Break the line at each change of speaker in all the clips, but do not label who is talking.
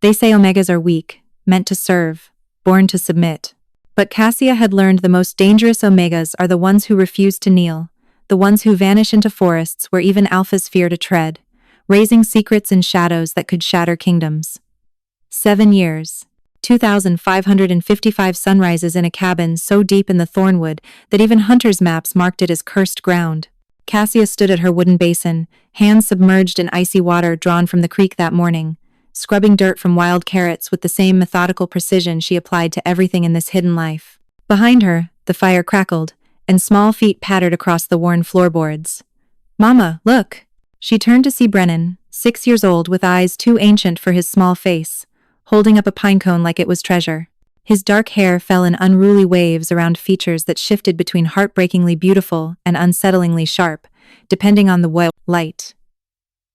They say omegas are weak, meant to serve, born to submit. But Cassia had learned the most dangerous omegas are the ones who refuse to kneel, the ones who vanish into forests where even alphas fear to tread, raising secrets in shadows that could shatter kingdoms. 7 years. 2,555 sunrises in a cabin so deep in the thornwood that even hunters' maps marked it as cursed ground. Cassia stood at her wooden basin, hands submerged in icy water drawn from the creek that morning, scrubbing dirt from wild carrots with the same methodical precision she applied to everything in this hidden life. Behind her, the fire crackled, and small feet pattered across the worn floorboards. "Mama, look!" She turned to see Brennan, 6 years old with eyes too ancient for his small face, holding up a pine cone like it was treasure. His dark hair fell in unruly waves around features that shifted between heartbreakingly beautiful and unsettlingly sharp, depending on the light.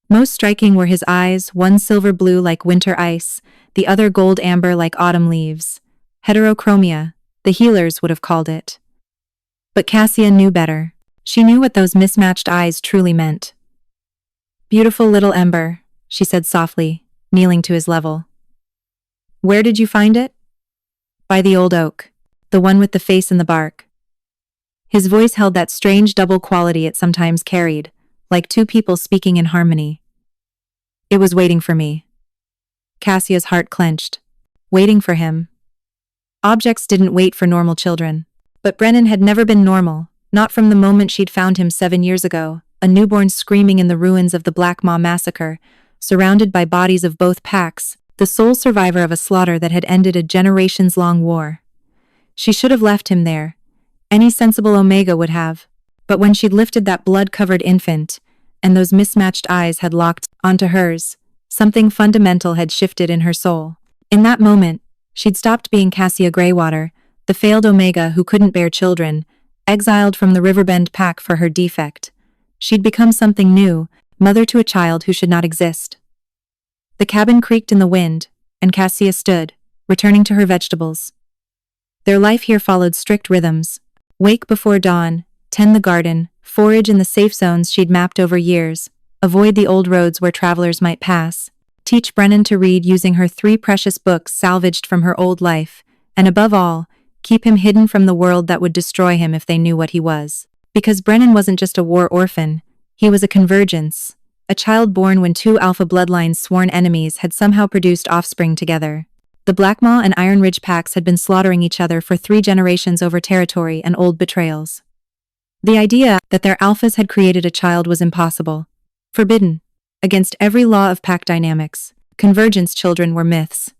Most striking were his eyes, one silver blue like winter ice, the other gold amber like autumn leaves. Heterochromia, the healers would have called it. But Cassia knew better. She knew what those mismatched eyes truly meant. "Beautiful little ember," she said softly, kneeling to his level. "Where did you find it?" "By the old oak. The one with the face in the bark." His voice held that strange double quality it sometimes carried, like two people speaking in harmony. "It was waiting for me." Cassia's heart clenched. Waiting for him. Objects didn't wait for normal children. But Brennan had never been normal, not from the moment she'd found him 7 years ago, a newborn screaming in the ruins of the Black Maw massacre, surrounded by bodies of both packs, the sole survivor of a slaughter that had ended a generations-long war. She should have left him there. Any sensible Omega would have. But when she'd lifted that blood-covered infant, and those mismatched eyes had locked onto hers, something fundamental had shifted in her soul. In that moment, she'd stopped being Cassia Greywater, the failed Omega who couldn't bear children, exiled from the Riverbend pack for her defect. She'd become something new, mother to a child who should not exist. The cabin creaked in the wind, and Cassia stood, returning to her vegetables. Their life here followed strict rhythms. Wake before dawn, tend the garden, forage in the safe zones she'd mapped over years, avoid the old roads where travelers might pass, teach Brennan to read using her 3 precious books salvaged from her old life, and above all, keep him hidden from the world that would destroy him if they knew what he was. Because Brennan wasn't just a war orphan, he was a convergence, a child born when 2 alpha bloodlines' sworn enemies had somehow produced offspring together. The Black Maw and Iron Ridge packs had been slaughtering each other for 3 generations over territory and old betrayals. The idea that their alphas had created a child was impossible. Forbidden. Against every law of pack dynamics, convergence children were myths.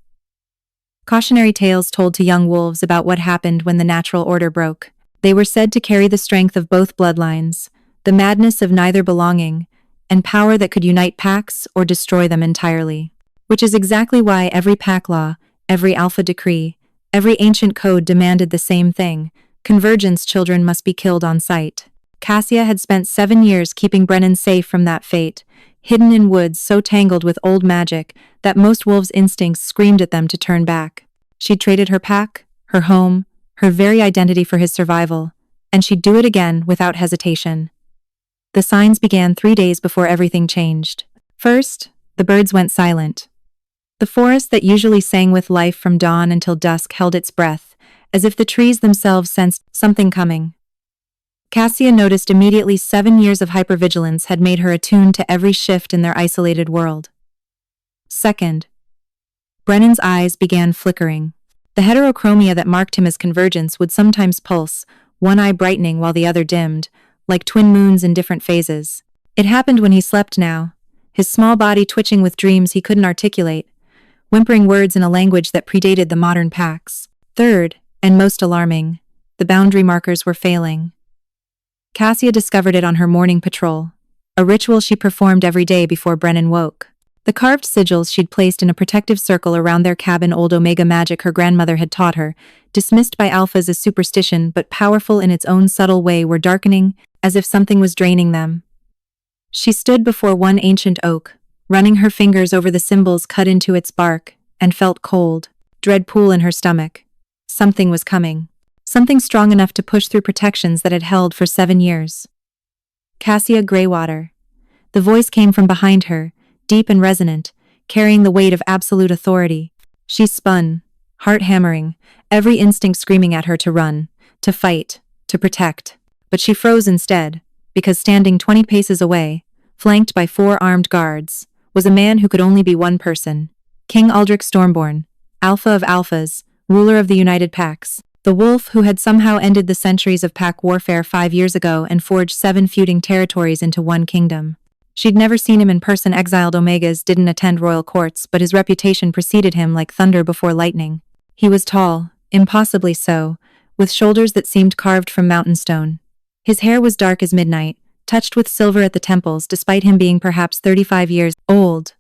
Cautionary tales told to young wolves about what happened when the natural order broke. They were said to carry the strength of both bloodlines, the madness of neither belonging, and power that could unite packs or destroy them entirely. Which is exactly why every pack law, every alpha decree, every ancient code demanded the same thing: convergence children must be killed on sight. Cassia had spent 7 years keeping Brennan safe from that fate, hidden in woods so tangled with old magic that most wolves' instincts screamed at them to turn back. She'd traded her pack, her home, her very identity for his survival, and she'd do it again without hesitation. The signs began 3 days before everything changed. First, the birds went silent. The forest that usually sang with life from dawn until dusk held its breath, as if the trees themselves sensed something coming. Cassia noticed immediately 7 years of hypervigilance had made her attuned to every shift in their isolated world. Second, Brennan's eyes began flickering. The heterochromia that marked him as convergence would sometimes pulse, one eye brightening while the other dimmed, like twin moons in different phases. It happened when he slept now, his small body twitching with dreams he couldn't articulate, whimpering words in a language that predated the modern packs. Third, and most alarming, the boundary markers were failing. Cassia discovered it on her morning patrol, a ritual she performed every day before Brennan woke. The carved sigils she'd placed in a protective circle around their cabin, old Omega magic her grandmother had taught her, dismissed by alphas as superstition but powerful in its own subtle way, were darkening, as if something was draining them. She stood before one ancient oak, running her fingers over the symbols cut into its bark, and felt cold, dread pool in her stomach. Something was coming. Something strong enough to push through protections that had held for 7 years. Cassia Greywater. The voice came from behind her, deep and resonant, carrying the weight of absolute authority. She spun, heart hammering, every instinct screaming at her to run, to fight, to protect. But she froze instead, because standing 20 paces away, flanked by 4 armed guards, was a man who could only be one person. King Aldrich Stormborn, Alpha of Alphas, ruler of the United Packs. The wolf who had somehow ended the centuries of pack warfare 5 years ago and forged 7 feuding territories into one kingdom. She'd never seen him in person. Exiled Omegas didn't attend royal courts, but his reputation preceded him like thunder before lightning. He was tall, impossibly so, with shoulders that seemed carved from mountain stone. His hair was dark as midnight, touched with silver at the temples despite him being perhaps 35 years old.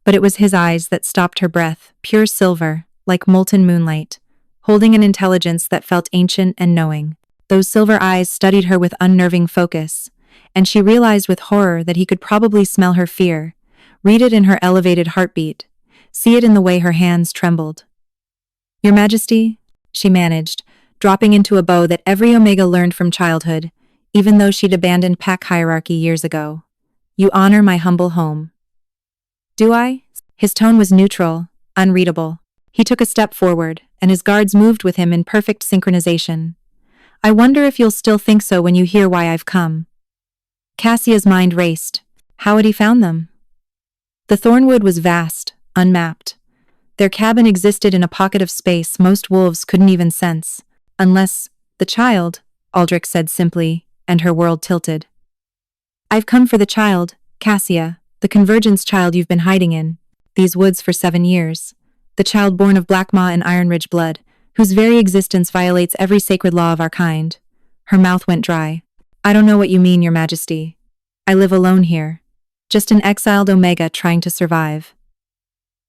But it was his eyes that stopped her breath, pure silver, like molten moonlight, holding an intelligence that felt ancient and knowing. Those silver eyes studied her with unnerving focus, and she realized with horror that he could probably smell her fear, read it in her elevated heartbeat, see it in the way her hands trembled. "Your Majesty," she managed, dropping into a bow that every Omega learned from childhood, even though she'd abandoned pack hierarchy years ago. "You honor my humble home." "Do I?" His tone was neutral, unreadable. He took a step forward, and his guards moved with him in perfect synchronization. "I wonder if you'll still think so when you hear why I've come." Cassia's mind raced. How had he found them? The Thornwood was vast, unmapped. Their cabin existed in a pocket of space most wolves couldn't even sense. Unless, the child, Aldrich said simply, and her world tilted. "I've come for the child, Cassia, the convergence child you've been hiding in these woods for 7 years. The child born of Blackmaw and Ironridge blood, whose very existence violates every sacred law of our kind." Her mouth went dry. "I don't know what you mean, Your Majesty. I live alone here. Just an exiled Omega trying to survive."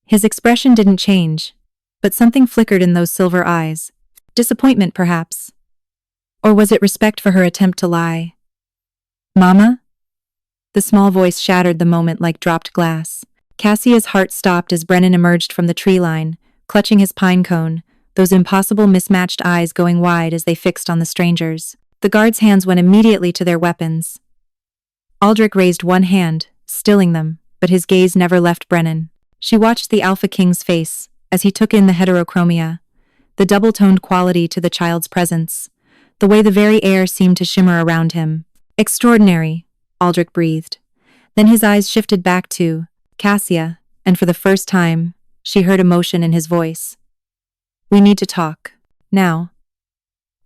His expression didn't change, but something flickered in those silver eyes. Disappointment, perhaps. Or was it respect for her attempt to lie? "Mama?" The small voice shattered the moment like dropped glass. Cassia's heart stopped as Brennan emerged from the tree line, clutching his pine cone, those impossible mismatched eyes going wide as they fixed on the strangers. The guards' hands went immediately to their weapons. Aldrich raised one hand, stilling them, but his gaze never left Brennan. She watched the Alpha King's face as he took in the heterochromia, the double-toned quality to the child's presence, the way the very air seemed to shimmer around him. "Extraordinary," Aldrich breathed. Then his eyes shifted back to Cassia, and for the first time, she heard emotion in his voice. "We need to talk. Now."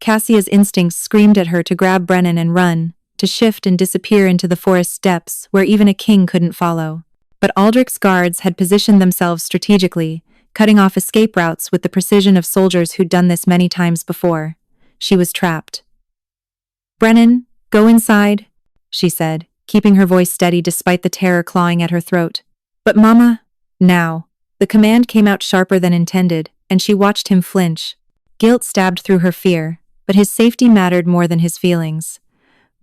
Cassia's instincts screamed at her to grab Brennan and run, to shift and disappear into the forest's depths where even a king couldn't follow. But Aldrich's guards had positioned themselves strategically, cutting off escape routes with the precision of soldiers who'd done this many times before. She was trapped. "Brennan, go inside," she said, keeping her voice steady despite the terror clawing at her throat. "But Mama..." Now, the command came out sharper than intended, and she watched him flinch. Guilt stabbed through her fear, but his safety mattered more than his feelings.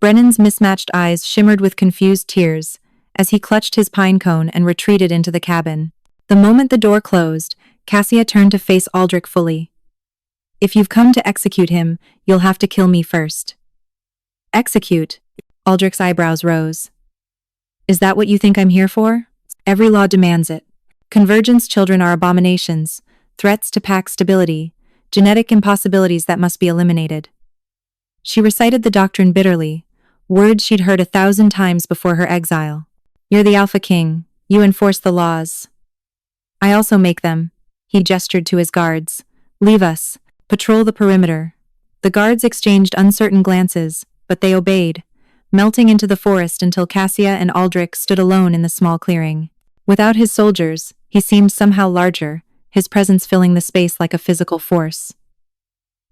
Brennan's mismatched eyes shimmered with confused tears as he clutched his pine cone and retreated into the cabin. The moment the door closed, Cassia turned to face Aldrich fully. "If you've come to execute him, you'll have to kill me first." "Execute?" Aldrich's eyebrows rose. "Is that what you think I'm here for?" "Every law demands it. Convergence children are abominations, threats to pack stability, genetic impossibilities that must be eliminated." She recited the doctrine bitterly, words she'd heard 1,000 times before her exile. "You're the Alpha King. You enforce the laws. I also make them." He gestured to his guards. "Leave us. Patrol the perimeter." The guards exchanged uncertain glances, but they obeyed, melting into the forest until Cassia and Aldrich stood alone in the small clearing. Without his soldiers, he seemed somehow larger, his presence filling the space like a physical force.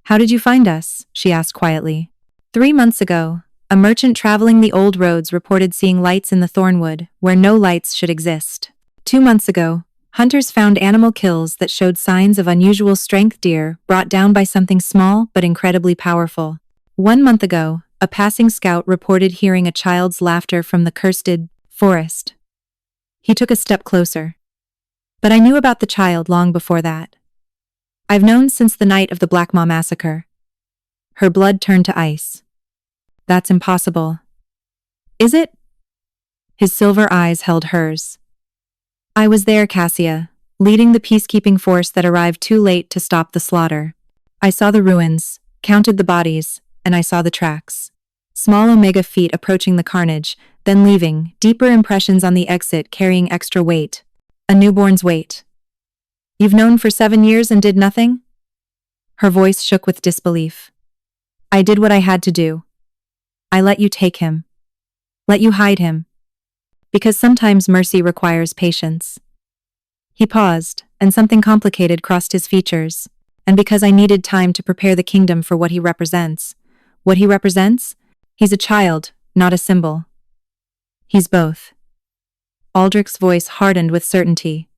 "How did you find us?" she asked quietly. 3 months ago, a merchant traveling the old roads reported seeing lights in the Thornwood, where no lights should exist. 2 months ago, hunters found animal kills that showed signs of unusual strength, deer brought down by something small but incredibly powerful. 1 month ago, a passing scout reported hearing a child's laughter from the cursed forest. He took a step closer. "But I knew about the child long before that. I've known since the night of the Blackmaw massacre." Her blood turned to ice. "That's impossible." "Is it?" His silver eyes held hers. I was there, Cassia, leading the peacekeeping force that arrived too late to stop the slaughter. I saw the ruins, counted the bodies, and I saw the tracks. Small Omega feet approaching the carnage, then leaving, deeper impressions on the exit carrying extra weight. A newborn's weight. You've known for 7 years and did nothing? Her voice shook with disbelief. I did what I had to do. I let you take him. Let you hide him. Because sometimes mercy requires patience. He paused, and something complicated crossed his features. And because I needed time to prepare the kingdom for what he represents. What he represents? He's a child, not a symbol. He's both. Aldrich's voice hardened with certainty.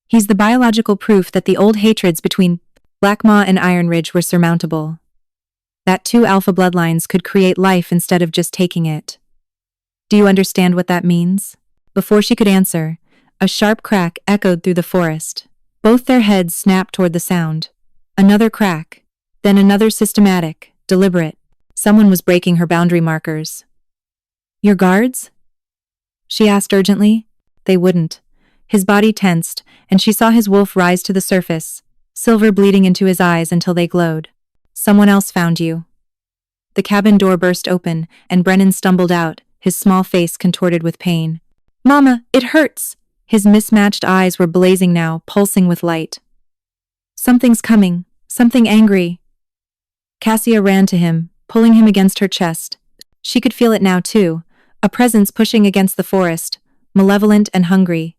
He's the biological proof that the old hatreds between Blackmaw and Iron Ridge were surmountable. That 2 alpha bloodlines could create life instead of just taking it. Do you understand what that means? Before she could answer, a sharp crack echoed through the forest. Both their heads snapped toward the sound. Another crack, then another systematic, deliberate. Someone was breaking her boundary markers. Your guards? She asked urgently. They wouldn't. His body tensed, and she saw his wolf rise to the surface, silver bleeding into his eyes until they glowed. Someone else found you. The cabin door burst open, and Brennan stumbled out, his small face contorted with pain. Mama, it hurts! His mismatched eyes were blazing now, pulsing with light. Something's coming, something angry. Cassia ran to him, pulling him against her chest. She could feel it now too, a presence pushing against the forest, malevolent and hungry.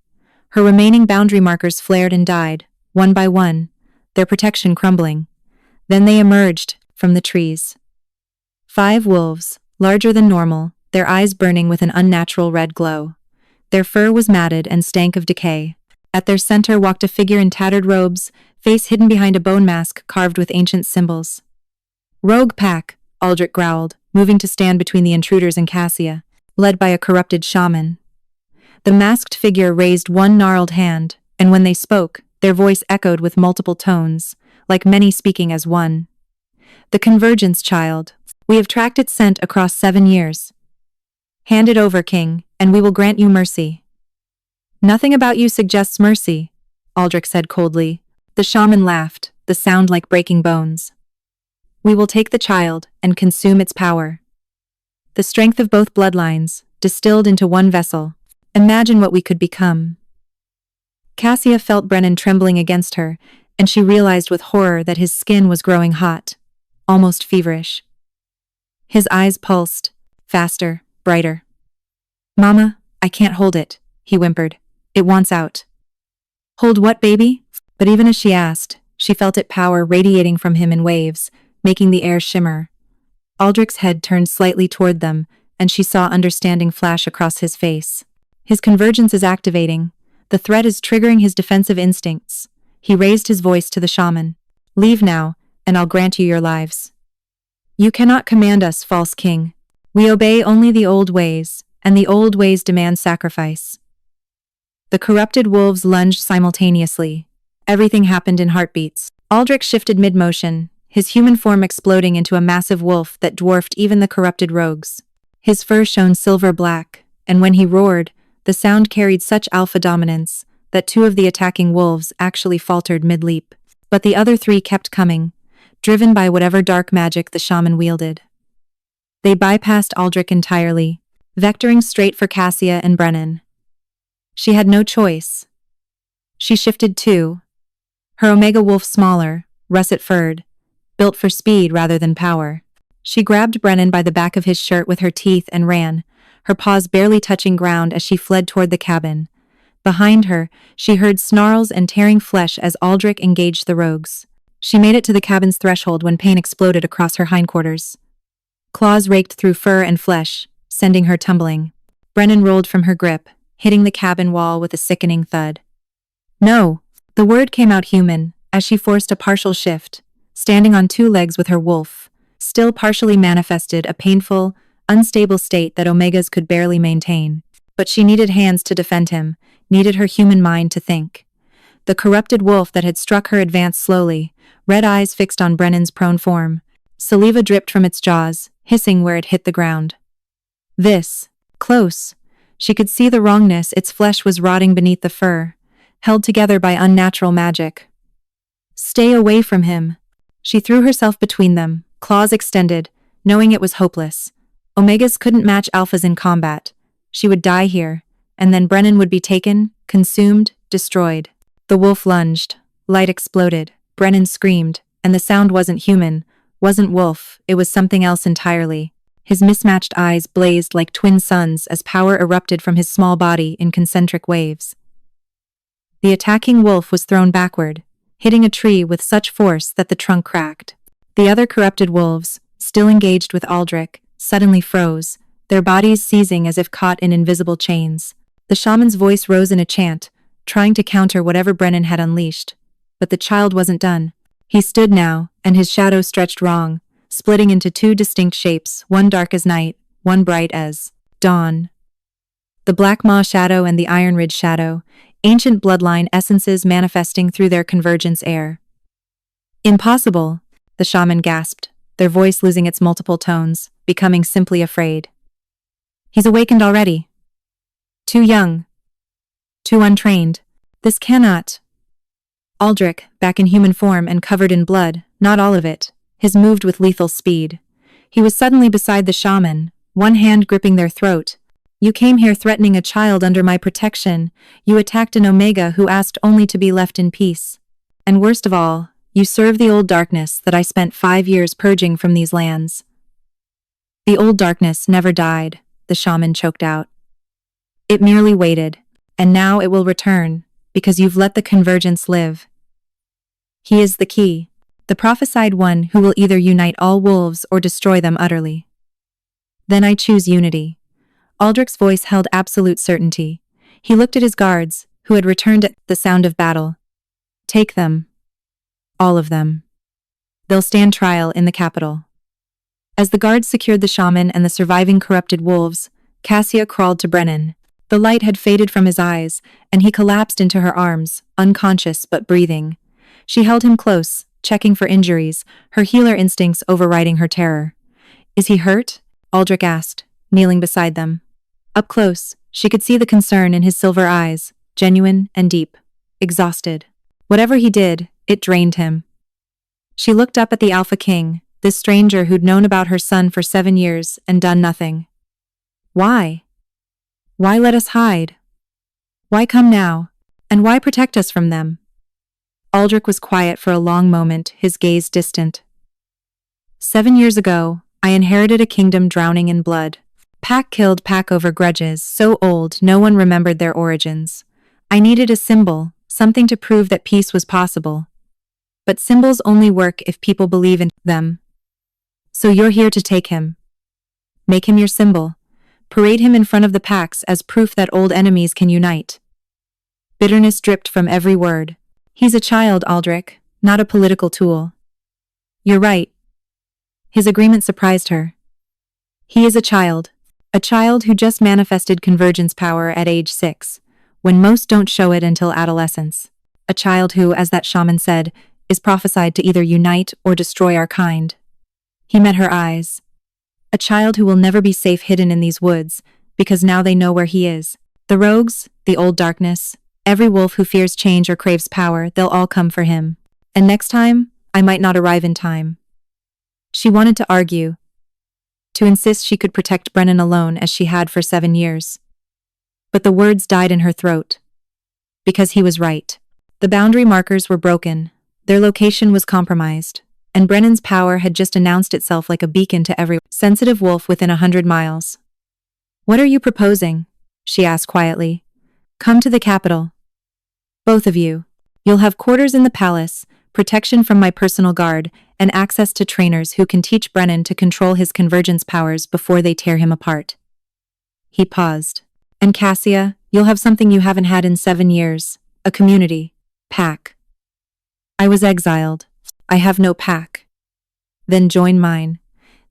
Her remaining boundary markers flared and died, one by one, their protection crumbling. Then they emerged from the trees. 5 wolves, larger than normal, their eyes burning with an unnatural red glow. Their fur was matted and stank of decay. At their center walked a figure in tattered robes, face hidden behind a bone mask carved with ancient symbols. Rogue pack, Aldrich growled, moving to stand between the intruders and Cassia, led by a corrupted shaman. The masked figure raised one gnarled hand, and when they spoke, their voice echoed with multiple tones, like many speaking as one. The Convergence child. We have tracked its scent across 7 years. Hand it over, King, and we will grant you mercy. Nothing about you suggests mercy, Aldrich said coldly. The shaman laughed, the sound like breaking bones. We will take the child and consume its power. The strength of both bloodlines, distilled into one vessel. Imagine what we could become. Cassia felt Brennan trembling against her, and she realized with horror that his skin was growing hot, almost feverish. His eyes pulsed, faster, brighter. Mama, I can't hold it, he whimpered. It wants out. Hold what, baby? But even as she asked, she felt it power radiating from him in waves, making the air shimmer. Aldrich's head turned slightly toward them, and she saw understanding flash across his face. His convergence is activating. The threat is triggering his defensive instincts. He raised his voice to the shaman. Leave now, and I'll grant you your lives. You cannot command us, false king. We obey only the old ways, and the old ways demand sacrifice. The corrupted wolves lunged simultaneously. Everything happened in heartbeats. Aldrich shifted mid-motion, his human form exploding into a massive wolf that dwarfed even the corrupted rogues. His fur shone silver-black, and when he roared, the sound carried such alpha dominance that 2 of the attacking wolves actually faltered mid-leap. But the other 3 kept coming, driven by whatever dark magic the shaman wielded. They bypassed Aldrich entirely, vectoring straight for Cassia and Brennan. She had no choice. She shifted too. Her Omega wolf smaller, russet-furred, built for speed rather than power. She grabbed Brennan by the back of his shirt with her teeth and ran, her paws barely touching ground as she fled toward the cabin. Behind her, she heard snarls and tearing flesh as Aldrich engaged the rogues. She made it to the cabin's threshold when pain exploded across her hindquarters. Claws raked through fur and flesh, sending her tumbling. Brennan rolled from her grip, hitting the cabin wall with a sickening thud. No! The word came out human, as she forced a partial shift, standing on 2 legs with her wolf, still partially manifested a painful, unstable state that Omegas could barely maintain. But she needed hands to defend him, needed her human mind to think. The corrupted wolf that had struck her advanced slowly, red eyes fixed on Brennan's prone form. Saliva dripped from its jaws, hissing where it hit the ground. This, close, She could see the wrongness, its flesh was rotting beneath the fur, held together by unnatural magic. Stay away from him. She threw herself between them, claws extended, knowing it was hopeless. Omegas couldn't match alphas in combat. She would die here, and then Brennan would be taken, consumed, destroyed. The wolf lunged. Light exploded. Brennan screamed, and the sound wasn't human, wasn't wolf, it was something else entirely. His mismatched eyes blazed like twin suns as power erupted from his small body in concentric waves. The attacking wolf was thrown backward, hitting a tree with such force that the trunk cracked. The other corrupted wolves, still engaged with Aldrich, suddenly froze, their bodies seizing as if caught in invisible chains. The shaman's voice rose in a chant, trying to counter whatever Brennan had unleashed. But the child wasn't done. He stood now, and his shadow stretched wrong, splitting into two distinct shapes, one dark as night, one bright as dawn. The Black Maw shadow and the Iron Ridge shadow, ancient bloodline essences manifesting through their convergence air. Impossible, the shaman gasped, their voice losing its multiple tones, becoming simply afraid. He's awakened already. Too young. Too untrained. This cannot. Aldrich, back in human form and covered in blood, not all of it, his moved with lethal speed. He was suddenly beside the shaman, one hand gripping their throat. You came here threatening a child under my protection. You attacked an Omega who asked only to be left in peace. And worst of all, you serve the old darkness that I spent 5 years purging from these lands. The old darkness never died, the shaman choked out. It merely waited, and now it will return, because you've let the convergence live. He is the key, the prophesied one who will either unite all wolves or destroy them utterly. Then I choose unity. Aldrich's voice held absolute certainty. He looked at his guards, who had returned at the sound of battle. Take them. All of them. They'll stand trial in the capital. As the guards secured the shaman and the surviving corrupted wolves, Cassia crawled to Brennan. The light had faded from his eyes, and he collapsed into her arms, unconscious but breathing. She held him close, checking for injuries, her healer instincts overriding her terror. Is he hurt? Aldrich asked, kneeling beside them. Up close, she could see the concern in his silver eyes, genuine and deep. Exhausted. Whatever he did, it drained him. She looked up at the Alpha King, this stranger who'd known about her son for 7 years and done nothing. Why? Why let us hide? Why come now? And why protect us from them? Aldrich was quiet for a long moment, his gaze distant. 7 years ago, I inherited a kingdom drowning in blood. Pack killed pack over grudges, so old no one remembered their origins. I needed a symbol, something to prove that peace was possible. But symbols only work if people believe in them. So you're here to take him. Make him your symbol. Parade him in front of the packs as proof that old enemies can unite. Bitterness dripped from every word. He's a child, Aldrich, not a political tool. You're right. His agreement surprised her. He is a child who just manifested convergence power at age 6, when most don't show it until adolescence. A child who, as that shaman said, is prophesied to either unite or destroy our kind. He met her eyes. A child who will never be safe hidden in these woods, because now they know where he is. The rogues, the old darkness, every wolf who fears change or craves power, they'll all come for him. And next time, I might not arrive in time. She wanted to argue, to insist she could protect Brennan alone as she had for 7 years. But the words died in her throat. Because he was right. The boundary markers were broken, their location was compromised, and Brennan's power had just announced itself like a beacon to every sensitive wolf within 100 miles. What are you proposing? She asked quietly. Come to the capital. Both of you. You'll have quarters in the palace, protection from my personal guard, and access to trainers who can teach Brennan to control his convergence powers before they tear him apart. He paused. And Cassia, you'll have something you haven't had in 7 years, a community. Pack. I was exiled. I have no pack. Then join mine.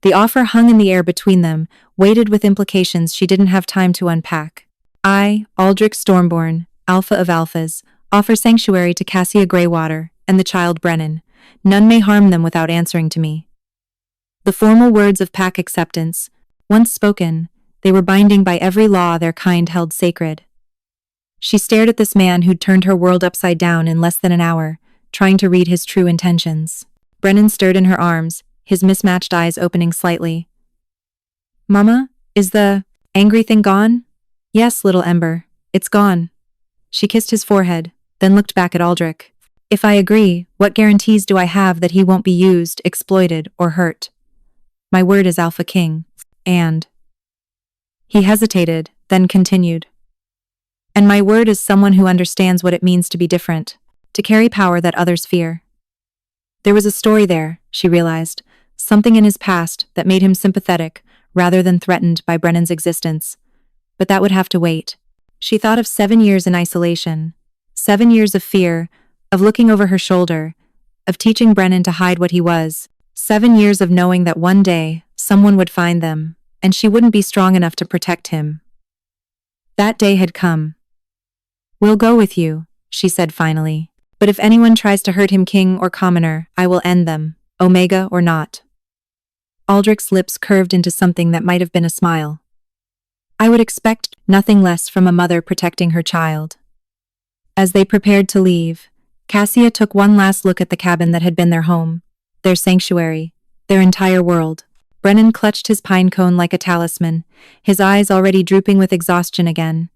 The offer hung in the air between them, weighted with implications she didn't have time to unpack. I, Aldrich Stormborn, Alpha of Alphas, offer sanctuary to Cassia Greywater and the child Brennan. None may harm them without answering to me. The formal words of pack acceptance, once spoken, They were binding by every law their kind held sacred. She stared at this man who'd turned her world upside down in less than an hour, trying to read his true intentions. Brennan stirred in her arms, his mismatched eyes opening slightly. "Mama, is the angry thing gone?" "Yes, little Ember, it's gone." She kissed his forehead, then looked back at Aldrich. "If I agree, what guarantees do I have that he won't be used, exploited, or hurt? My word is Alpha King. And..." He hesitated, then continued. "And my word is someone who understands what it means to be different, to carry power that others fear." There was a story there, she realized, something in his past that made him sympathetic rather than threatened by Brennan's existence. But that would have to wait. She thought of 7 years in isolation, 7 years of fear, of looking over her shoulder, of teaching Brennan to hide what he was, 7 years of knowing that one day someone would find them, and she wouldn't be strong enough to protect him. That day had come. "We'll go with you," she said finally. "But if anyone tries to hurt him, king or commoner, I will end them, Omega or not." Aldrich's lips curved into something that might have been a smile. "I would expect nothing less from a mother protecting her child." As they prepared to leave, Cassia took one last look at the cabin that had been their home, their sanctuary, their entire world. Brennan clutched his pine cone like a talisman, his eyes already drooping with exhaustion again.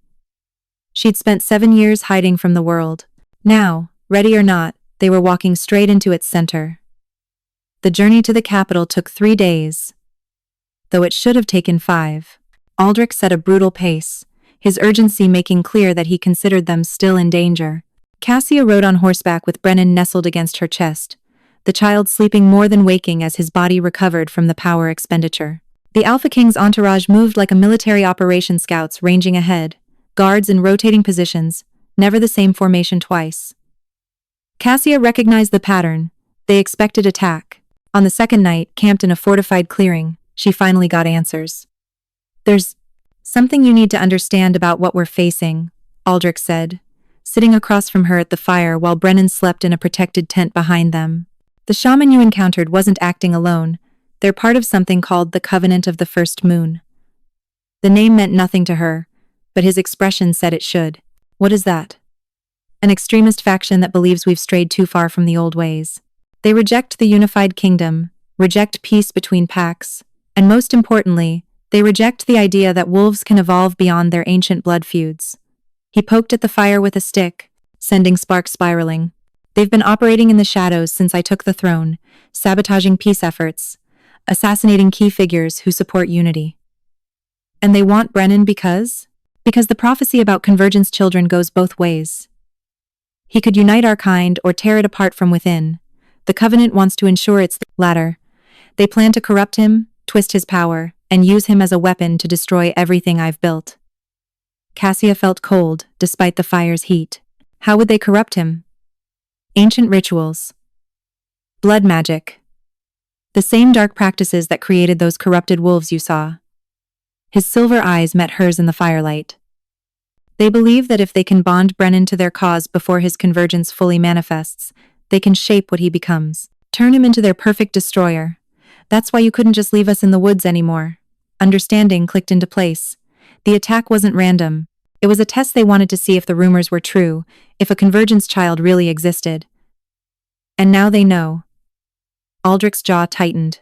She'd spent 7 years hiding from the world. Now, ready or not, they were walking straight into its center. The journey to the capital took 3 days, though it should have taken 5. Aldrich set a brutal pace, his urgency making clear that he considered them still in danger. Cassia rode on horseback with Brennan nestled against her chest, the child sleeping more than waking as his body recovered from the power expenditure. The Alpha King's entourage moved like a military operation, scouts ranging ahead, guards in rotating positions, never the same formation twice. Cassia recognized the pattern. They expected attack. On the second night, camped in a fortified clearing, she finally got answers. "There's something you need to understand about what we're facing," Aldrich said, sitting across from her at the fire while Brennan slept in a protected tent behind them. "The shaman you encountered wasn't acting alone. They're part of something called the Covenant of the First Moon." The name meant nothing to her, but his expression said it should. "What is that?" "An extremist faction that believes we've strayed too far from the old ways. They reject the unified kingdom, reject peace between packs, and most importantly, they reject the idea that wolves can evolve beyond their ancient blood feuds." He poked at the fire with a stick, sending sparks spiraling. "They've been operating in the shadows since I took the throne, sabotaging peace efforts, assassinating key figures who support unity. And they want Brennan because the prophecy about convergence children goes both ways. He could unite our kind or tear it apart from within. The Covenant wants to ensure it's the latter. They plan to corrupt him, twist his power, and use him as a weapon to destroy everything I've built." Cassia felt cold, despite the fire's heat. How would they corrupt him? Ancient rituals. Blood magic. The same dark practices that created those corrupted wolves you saw. His silver eyes met hers in the firelight. "They believe that if they can bond Brennan to their cause before his convergence fully manifests, they can shape what he becomes, turn him into their perfect destroyer. That's why you couldn't just leave us in the woods anymore." Understanding clicked into place. The attack wasn't random. It was a test. They wanted to see if the rumors were true, if a convergence child really existed. And now they know. Aldrich's jaw tightened.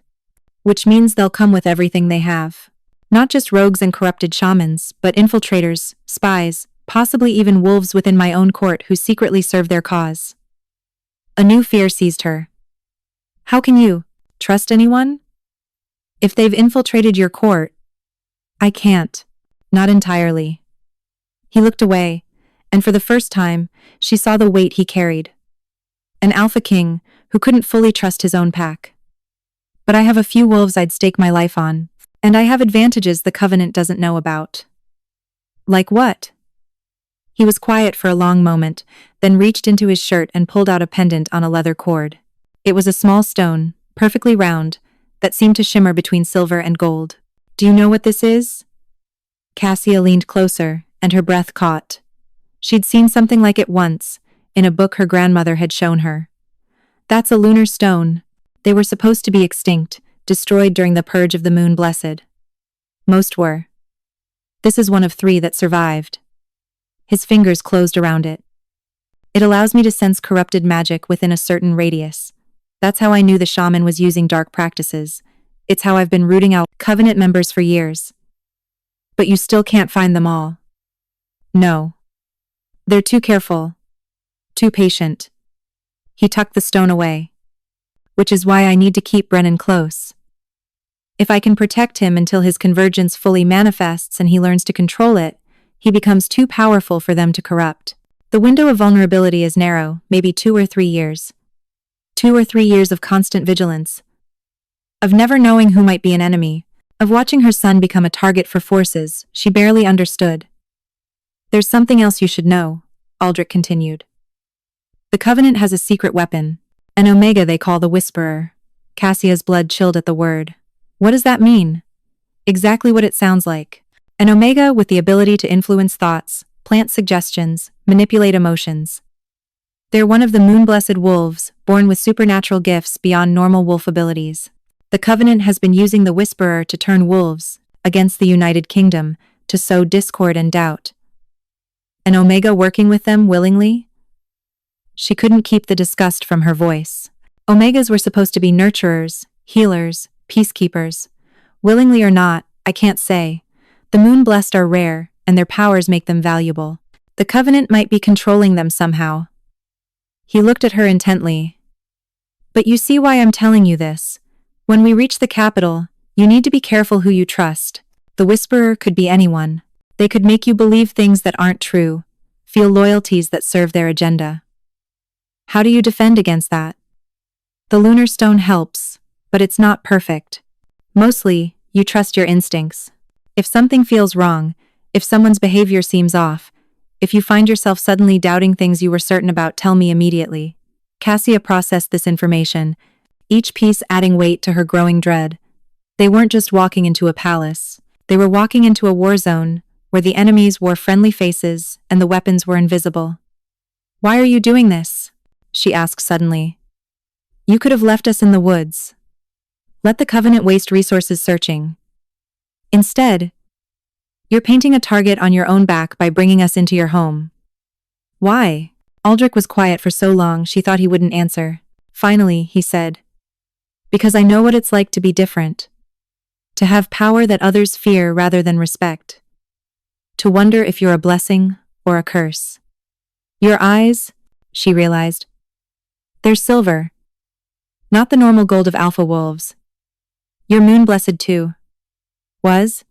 "Which means they'll come with everything they have. Not just rogues and corrupted shamans, but infiltrators, spies, possibly even wolves within my own court who secretly serve their cause." A new fear seized her. "How can you trust anyone? If they've infiltrated your court..." "I can't. Not entirely." He looked away, and for the first time, she saw the weight he carried. An Alpha King who couldn't fully trust his own pack. "But I have a few wolves I'd stake my life on, and I have advantages the Covenant doesn't know about." "Like what?" He was quiet for a long moment, then reached into his shirt and pulled out a pendant on a leather cord. It was a small stone, perfectly round, that seemed to shimmer between silver and gold. "Do you know what this is?" Cassia leaned closer, and her breath caught. She'd seen something like it once, in a book her grandmother had shown her. "That's a lunar stone. They were supposed to be extinct, destroyed during the purge of the moon blessed." "Most were. This is one of 3 that survived. His fingers closed around it. It allows me to sense corrupted magic within a certain radius. That's how I knew the shaman was using dark practices. It's how I've been rooting out Covenant members for years. But you still can't find them all. No. They're too careful. Too patient. He tucked the stone away. Which is why I need to keep Brennan close. If I can protect him until his convergence fully manifests and he learns to control it, he becomes too powerful for them to corrupt. The window of vulnerability is narrow, maybe 2 or 3 years. 2 or 3 years of constant vigilance. Of never knowing who might be an enemy. Of watching her son become a target for forces she barely understood. There's something else you should know, Aldrich continued. The Covenant has a secret weapon, an Omega they call the Whisperer. Cassia's blood chilled at the word. What does that mean? Exactly what it sounds like. An Omega with the ability to influence thoughts, plant suggestions, manipulate emotions. They're one of the moon-blessed wolves, born with supernatural gifts beyond normal wolf abilities. The Covenant has been using the Whisperer to turn wolves against the United Kingdom, to sow discord and doubt. An Omega working with them willingly? She couldn't keep the disgust from her voice. Omegas were supposed to be nurturers, healers, peacekeepers. Willingly or not, I can't say. The moon-blessed are rare, and their powers make them valuable. The Covenant might be controlling them somehow. He looked at her intently. But you see why I'm telling you this. When we reach the capital, you need to be careful who you trust. The Whisperer could be anyone. They could make you believe things that aren't true, feel loyalties that serve their agenda. How do you defend against that? The lunar stone helps, but it's not perfect. Mostly, you trust your instincts. If something feels wrong, if someone's behavior seems off, if you find yourself suddenly doubting things you were certain about, tell me immediately. Cassia processed this information, each piece adding weight to her growing dread. They weren't just walking into a palace. They were walking into a war zone, where the enemies wore friendly faces and the weapons were invisible. Why are you doing this? She asked suddenly. You could have left us in the woods. Let the Covenant waste resources searching. Instead, you're painting a target on your own back by bringing us into your home. Why? Aldrich was quiet for so long she thought he wouldn't answer. Finally, he said, because I know what it's like to be different. To have power that others fear rather than respect. To wonder if you're a blessing or a curse. Your eyes, she realized. They're silver. Not the normal gold of alpha wolves. You're moon-blessed too. Was?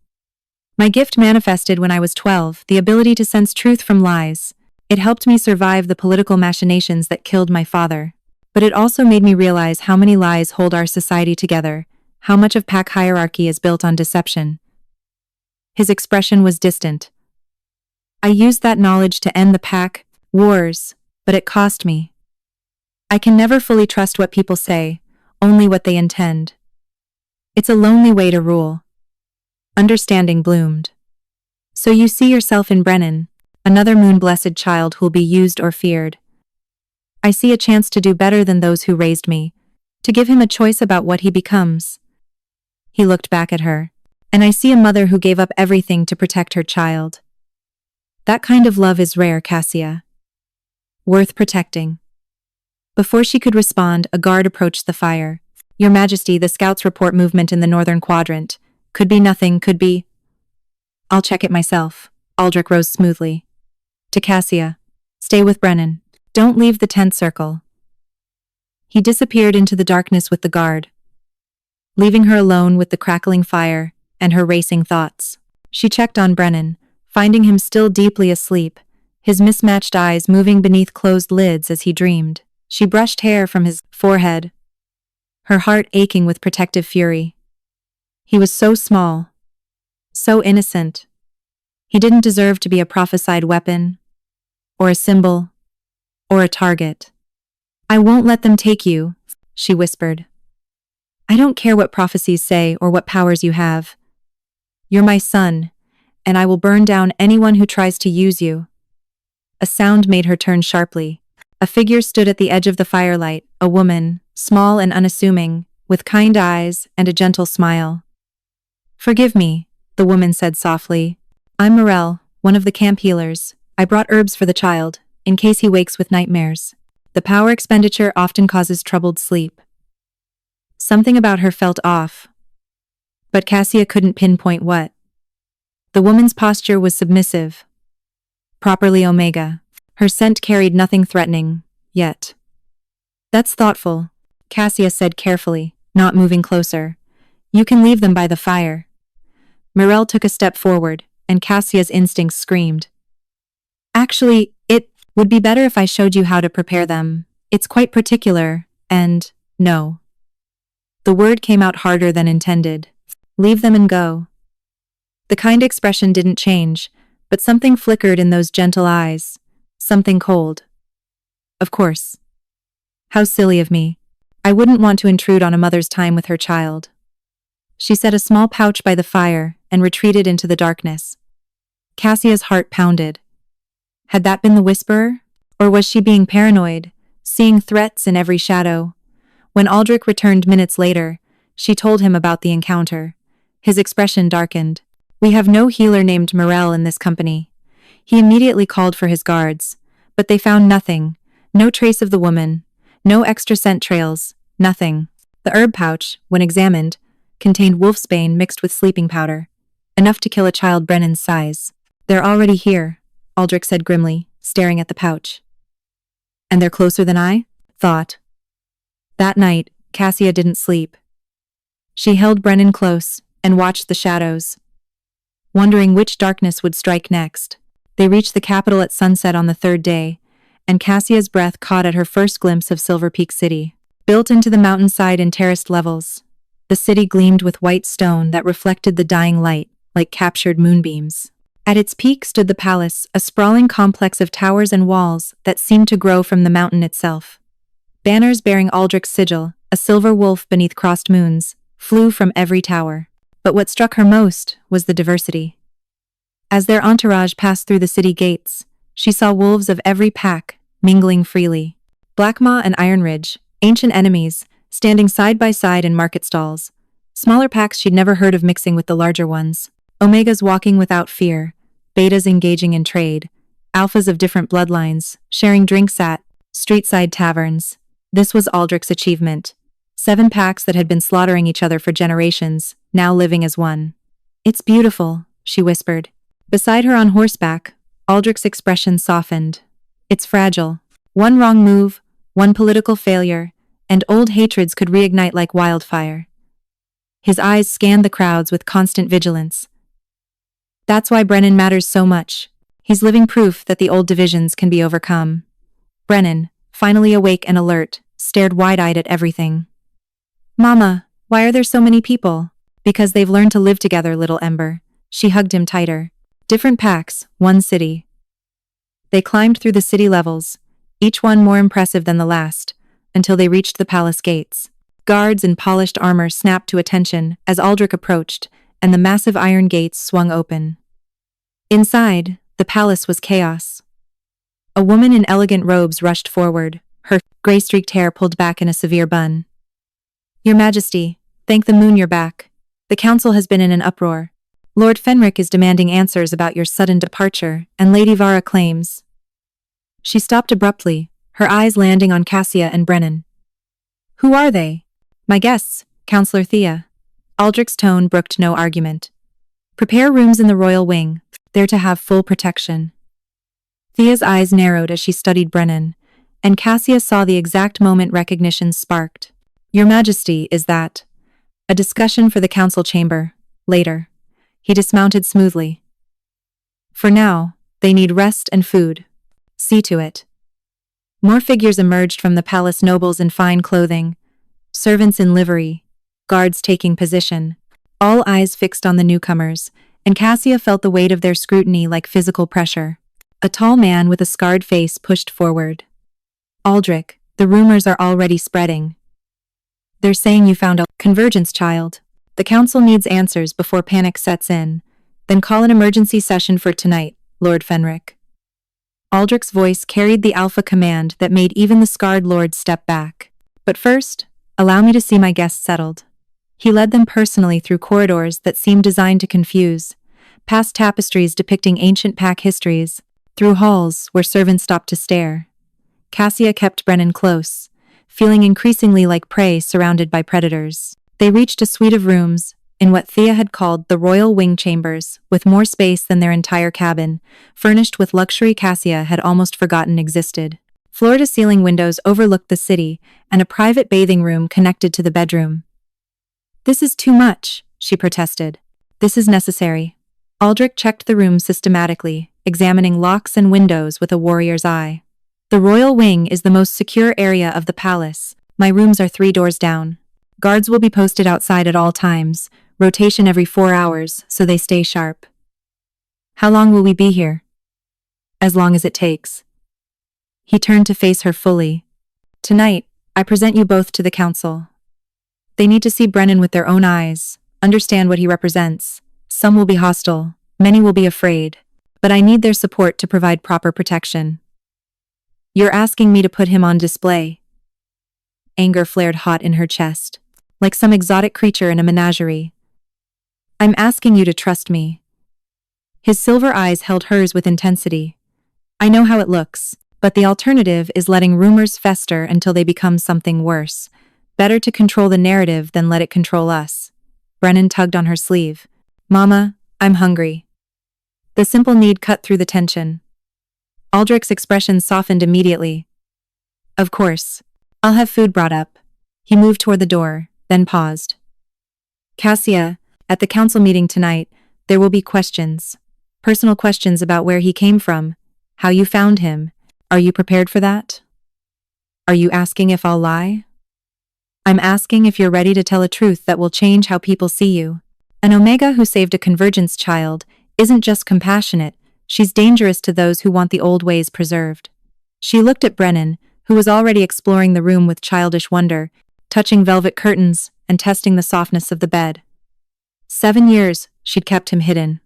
My gift manifested when I was 12, the ability to sense truth from lies. It helped me survive the political machinations that killed my father. But it also made me realize how many lies hold our society together, how much of pack hierarchy is built on deception. His expression was distant. I used that knowledge to end the pack wars, but it cost me. I can never fully trust what people say, only what they intend. It's a lonely way to rule. Understanding bloomed. So you see yourself in Brennan, another moon-blessed child who'll be used or feared. I see a chance to do better than those who raised me, to give him a choice about what he becomes. He looked back at her, and I see a mother who gave up everything to protect her child. That kind of love is rare, Cassia. Worth protecting. Before she could respond, a guard approached the fire. Your Majesty, the scouts report movement in the northern quadrant. Could be nothing, could be... I'll check it myself. Aldrich rose smoothly. To Cassia. Stay with Brennan. Don't leave the tent circle. He disappeared into the darkness with the guard, leaving her alone with the crackling fire and her racing thoughts. She checked on Brennan, finding him still deeply asleep, his mismatched eyes moving beneath closed lids as he dreamed. She brushed hair from his forehead, her heart aching with protective fury. He was so small, so innocent. He didn't deserve to be a prophesied weapon, or a symbol, or a target. I won't let them take you, she whispered. I don't care what prophecies say or what powers you have. You're my son, and I will burn down anyone who tries to use you. A sound made her turn sharply. A figure stood at the edge of the firelight, a woman, small and unassuming, with kind eyes and a gentle smile. Forgive me, the woman said softly. I'm Morel, one of the camp healers. I brought herbs for the child, in case he wakes with nightmares. The power expenditure often causes troubled sleep. Something about her felt off, but Cassia couldn't pinpoint what. The woman's posture was submissive, properly Omega. Her scent carried nothing threatening, yet. That's thoughtful, Cassia said carefully, not moving closer. You can leave them by the fire. Morel took a step forward, and Cassia's instincts screamed. Actually, it would be better if I showed you how to prepare them. It's quite particular, and, no. The word came out harder than intended. Leave them and go. The kind expression didn't change, but something flickered in those gentle eyes. Something cold. Of course. How silly of me. I wouldn't want to intrude on a mother's time with her child. She set a small pouch by the fire and retreated into the darkness. Cassia's heart pounded. Had that been the whisperer? Or was she being paranoid, seeing threats in every shadow? When Aldrich returned minutes later, she told him about the encounter. His expression darkened. We have no healer named Morel in this company. He immediately called for his guards, but they found nothing. No trace of the woman. No extra scent trails. Nothing. The herb pouch, when examined, contained wolfsbane mixed with sleeping powder. Enough to kill a child Brennan's size. They're already here, Aldrich said grimly, staring at the pouch. And they're closer than I thought. That night, Cassia didn't sleep. She held Brennan close and watched the shadows, wondering which darkness would strike next. They reached the capital at sunset on the third day, and Cassia's breath caught at her first glimpse of Silver Peak City. Built into the mountainside in terraced levels, the city gleamed with white stone that reflected the dying light like captured moonbeams. At its peak stood the palace, a sprawling complex of towers and walls that seemed to grow from the mountain itself. Banners bearing Aldrich's sigil, a silver wolf beneath crossed moons, flew from every tower. But what struck her most was the diversity. As their entourage passed through the city gates, she saw wolves of every pack, mingling freely. Blackmaw and Iron Ridge, ancient enemies, standing side by side in market stalls. Smaller packs she'd never heard of mixing with the larger ones. Omegas walking without fear, betas engaging in trade, alphas of different bloodlines, sharing drinks at street-side taverns. This was Aldrich's achievement. 7 packs that had been slaughtering each other for generations, now living as one. It's beautiful, she whispered. Beside her on horseback, Aldrich's expression softened. It's fragile. One wrong move, one political failure, and old hatreds could reignite like wildfire. His eyes scanned the crowds with constant vigilance. That's why Brennan matters so much. He's living proof that the old divisions can be overcome. Brennan, finally awake and alert, stared wide-eyed at everything. Mama, why are there so many people? Because they've learned to live together, little Ember. She hugged him tighter. Different packs, one city. They climbed through the city levels, each one more impressive than the last, until they reached the palace gates. Guards in polished armor snapped to attention as Aldrich approached, and the massive iron gates swung open. Inside, the palace was chaos. A woman in elegant robes rushed forward, her gray-streaked hair pulled back in a severe bun. Your Majesty, thank the moon you're back. The council has been in an uproar. Lord Fenric is demanding answers about your sudden departure, and Lady Vara claims. She stopped abruptly, her eyes landing on Cassia and Brennan. Who are they? My guests, Counselor Thea. Aldrich's tone brooked no argument. Prepare rooms in the royal wing. They're to have full protection. Thea's eyes narrowed as she studied Brennan, and Cassia saw the exact moment recognition sparked. Your Majesty, is that? A discussion for the council chamber, later. He dismounted smoothly. For now, they need rest and food. See to it. More figures emerged from the palace, nobles in fine clothing, servants in livery, guards taking position, all eyes fixed on the newcomers, and Cassia felt the weight of their scrutiny like physical pressure. A tall man with a scarred face pushed forward. Aldrich, the rumors are already spreading. They're saying you found a convergence child. The council needs answers before panic sets in. Then call an emergency session for tonight, Lord Fenric. Aldrich's voice carried the alpha command that made even the scarred lord step back. But first, allow me to see my guests settled. He led them personally through corridors that seemed designed to confuse, past tapestries depicting ancient pack histories, through halls where servants stopped to stare. Cassia kept Brennan close, feeling increasingly like prey surrounded by predators. They reached a suite of rooms, in what Thea had called the royal wing chambers, with more space than their entire cabin, furnished with luxury Cassia had almost forgotten existed. Floor-to-ceiling windows overlooked the city, and a private bathing room connected to the bedroom. "This is too much," she protested. "This is necessary." Aldrich checked the room systematically, examining locks and windows with a warrior's eye. "The royal wing is the most secure area of the palace. My rooms are 3 doors down. Guards will be posted outside at all times, rotation every 4 hours, so they stay sharp." "How long will we be here?" "As long as it takes." He turned to face her fully. "Tonight, I present you both to the council. They need to see Brennan with their own eyes, understand what he represents. Some will be hostile, many will be afraid, but I need their support to provide proper protection." "You're asking me to put him on display?" Anger flared hot in her chest, like some exotic creature in a menagerie. "I'm asking you to trust me." His silver eyes held hers with intensity. "I know how it looks, but the alternative is letting rumors fester until they become something worse. Better to control the narrative than let it control us." Brennan tugged on her sleeve. "Mama, I'm hungry." The simple need cut through the tension. Aldrich's expression softened immediately. "Of course. I'll have food brought up." He moved toward the door, then paused. "Cassia, at the council meeting tonight, there will be questions. Personal questions about where he came from, how you found him. Are you prepared for that? Are you asking if I'll lie? I'm asking if you're ready to tell a truth that will change how people see you. An Omega who saved a Convergence child isn't just compassionate, she's dangerous to those who want the old ways preserved." She looked at Brennan, who was already exploring the room with childish wonder, touching velvet curtains and testing the softness of the bed. 7 years, she'd kept him hidden.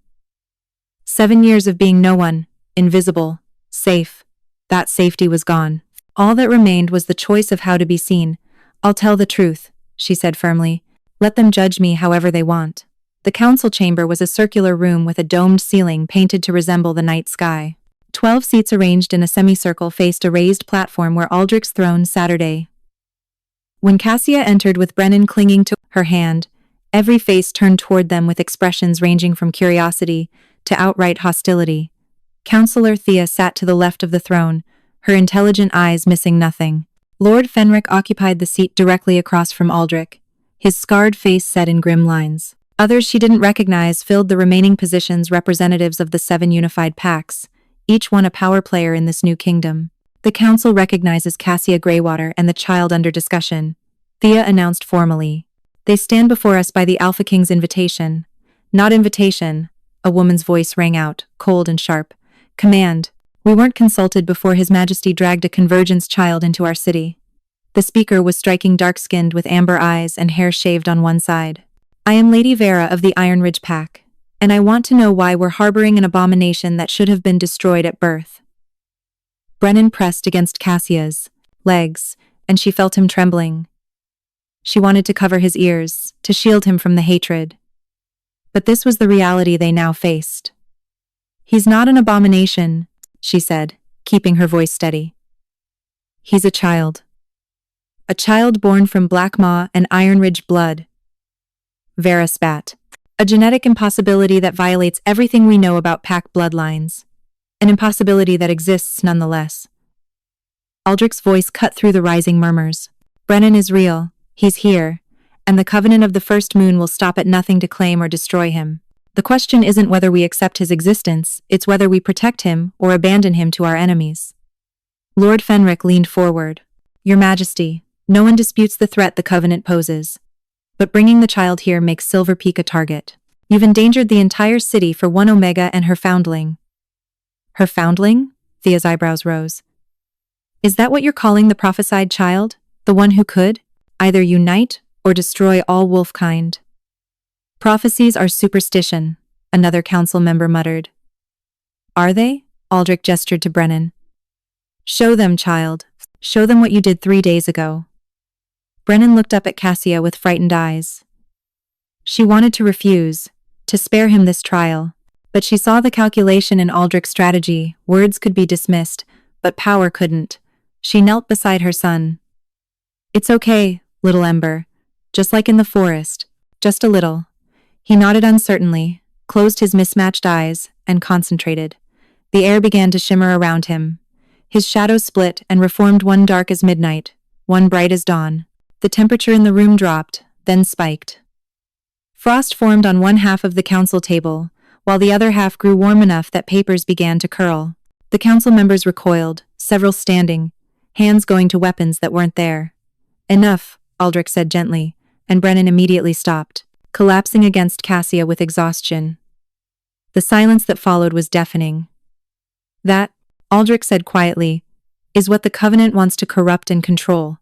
7 years of being no one, invisible, safe. That safety was gone. All that remained was the choice of how to be seen. "I'll tell the truth," she said firmly. "Let them judge me however they want." The council chamber was a circular room with a domed ceiling painted to resemble the night sky. 12 seats arranged in a semicircle faced a raised platform where Aldrich's throne Saturday. When Cassia entered with Brennan clinging to her hand, every face turned toward them with expressions ranging from curiosity to outright hostility. Counselor Thea sat to the left of the throne, her intelligent eyes missing nothing. Lord Fenric occupied the seat directly across from Aldrich, his scarred face set in grim lines. Others she didn't recognize filled the remaining positions, representatives of the 7 unified packs, each one a power player in this new kingdom. "The council recognizes Cassia Greywater and the child under discussion," Thea announced formally. "They stand before us by the Alpha King's invitation." "Not invitation," a woman's voice rang out, cold and sharp. "Command. We weren't consulted before His Majesty dragged a Convergence child into our city." The speaker was striking dark-skinned with amber eyes and hair shaved on one side. "I am Lady Vera of the Iron Ridge Pack, and I want to know why we're harboring an abomination that should have been destroyed at birth." Brennan pressed against Cassia's legs, and she felt him trembling. She wanted to cover his ears, to shield him from the hatred. But this was the reality they now faced. "He's not an abomination," she said, keeping her voice steady. "He's a child. A child born from Black Maw and Iron Ridge blood." Vera spat. "A genetic impossibility that violates everything we know about pack bloodlines. An impossibility that exists nonetheless." Aldrich's voice cut through the rising murmurs. "Brennan is real. He's here. And the Covenant of the First Moon will stop at nothing to claim or destroy him. The question isn't whether we accept his existence, it's whether we protect him or abandon him to our enemies." Lord Fenric leaned forward. "Your Majesty, no one disputes the threat the Covenant poses. But bringing the child here makes Silver Peak a target. You've endangered the entire city for one Omega and her foundling." "Her foundling?" Thea's eyebrows rose. "Is that what you're calling the prophesied child? The one who could either unite or destroy all wolfkind?" "Prophecies are superstition," another council member muttered. "Are they?" Aldrich gestured to Brennan. "Show them, child. Show them what you did 3 days ago." Brennan looked up at Cassia with frightened eyes. She wanted to refuse, to spare him this trial, But she saw the calculation in Aldrich's strategy. Words could be dismissed, but power couldn't. She knelt beside her son. "It's okay, little Ember. Just like in the forest. Just a little." He nodded uncertainly, closed his mismatched eyes, and concentrated. The air began to shimmer around him. His shadows split and reformed, one dark as midnight, one bright as dawn. The temperature in the room dropped, then spiked. Frost formed on one half of the council table, while the other half grew warm enough that papers began to curl. The council members recoiled, several standing, hands going to weapons that weren't there. "Enough," Aldrich said gently, and Brennan immediately stopped, collapsing against Cassia with exhaustion. The silence that followed was deafening. "That," Aldrich said quietly, "is what the Covenant wants to corrupt and control.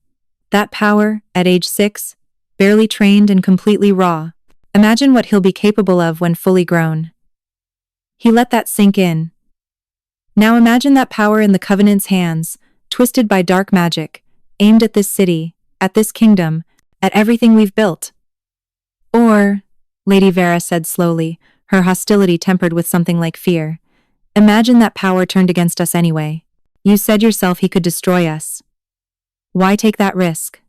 That power, at age 6, barely trained and completely raw. Imagine what he'll be capable of when fully grown." He let that sink in. Now imagine that power in the Covenant's hands, twisted by dark magic, aimed at this city, at this kingdom, at everything we've built. Or, Lady Vera said slowly, her hostility tempered with something like fear, imagine that power turned against us anyway. You said yourself he could destroy us. Why take that risk?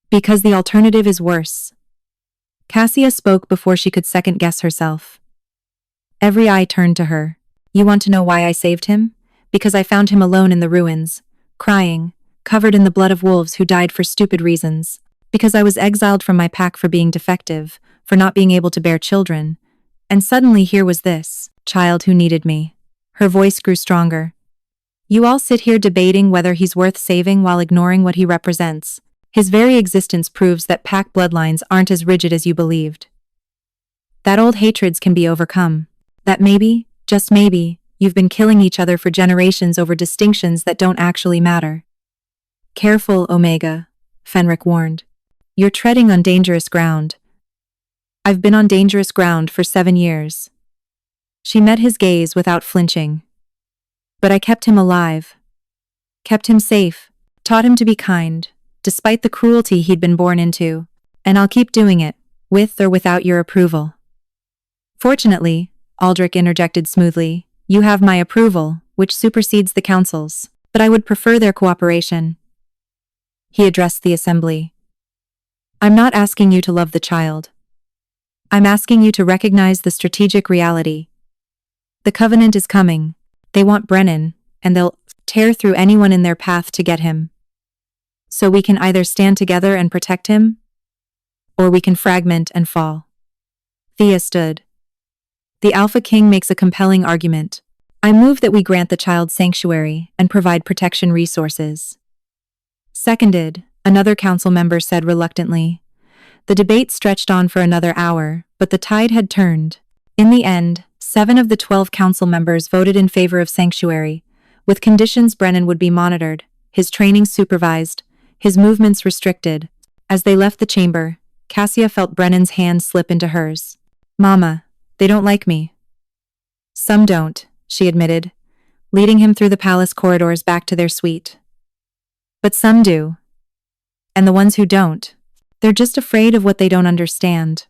Because the alternative is worse. Cassia spoke before she could second-guess herself. Every eye turned to her. "You want to know why I saved him? Because I found him alone in the ruins, crying, covered in the blood of wolves who died for stupid reasons. Because I was exiled from my pack for being defective, for not being able to bear children. And suddenly here was this child who needed me." Her voice grew stronger. "You all sit here debating whether he's worth saving while ignoring what he represents. His very existence proves that pack bloodlines aren't as rigid as you believed. That old hatreds can be overcome. That maybe, just maybe, you've been killing each other for generations over distinctions that don't actually matter." "Careful, Omega," Fenric warned. "You're treading on dangerous ground." "I've been on dangerous ground for 7 years." She met his gaze without flinching. "But I kept him alive. Kept him safe, taught him to be kind, despite the cruelty he'd been born into. And I'll keep doing it, with or without your approval." "Fortunately," Aldrich interjected smoothly, "you have my approval, which supersedes the council's, but I would prefer their cooperation." He addressed the assembly. "I'm not asking you to love the child. I'm asking you to recognize the strategic reality. The Covenant is coming. They want Brennan, and they'll tear through anyone in their path to get him. So we can either stand together and protect him, or we can fragment and fall." Thea stood. "The Alpha King makes a compelling argument. I move that we grant the child sanctuary and provide protection resources." "Seconded," another council member said reluctantly. The debate stretched on for another hour, but the tide had turned. In the end, 7 of the 12 council members voted in favor of sanctuary, with conditions. Brennan would be monitored, his training supervised, his movements restricted. As they left the chamber, Cassia felt Brennan's hand slip into hers. "Mama, they don't like me." "Some don't," she admitted, leading him through the palace corridors back to their suite. "But some do. And the ones who don't, they're just afraid of what they don't understand."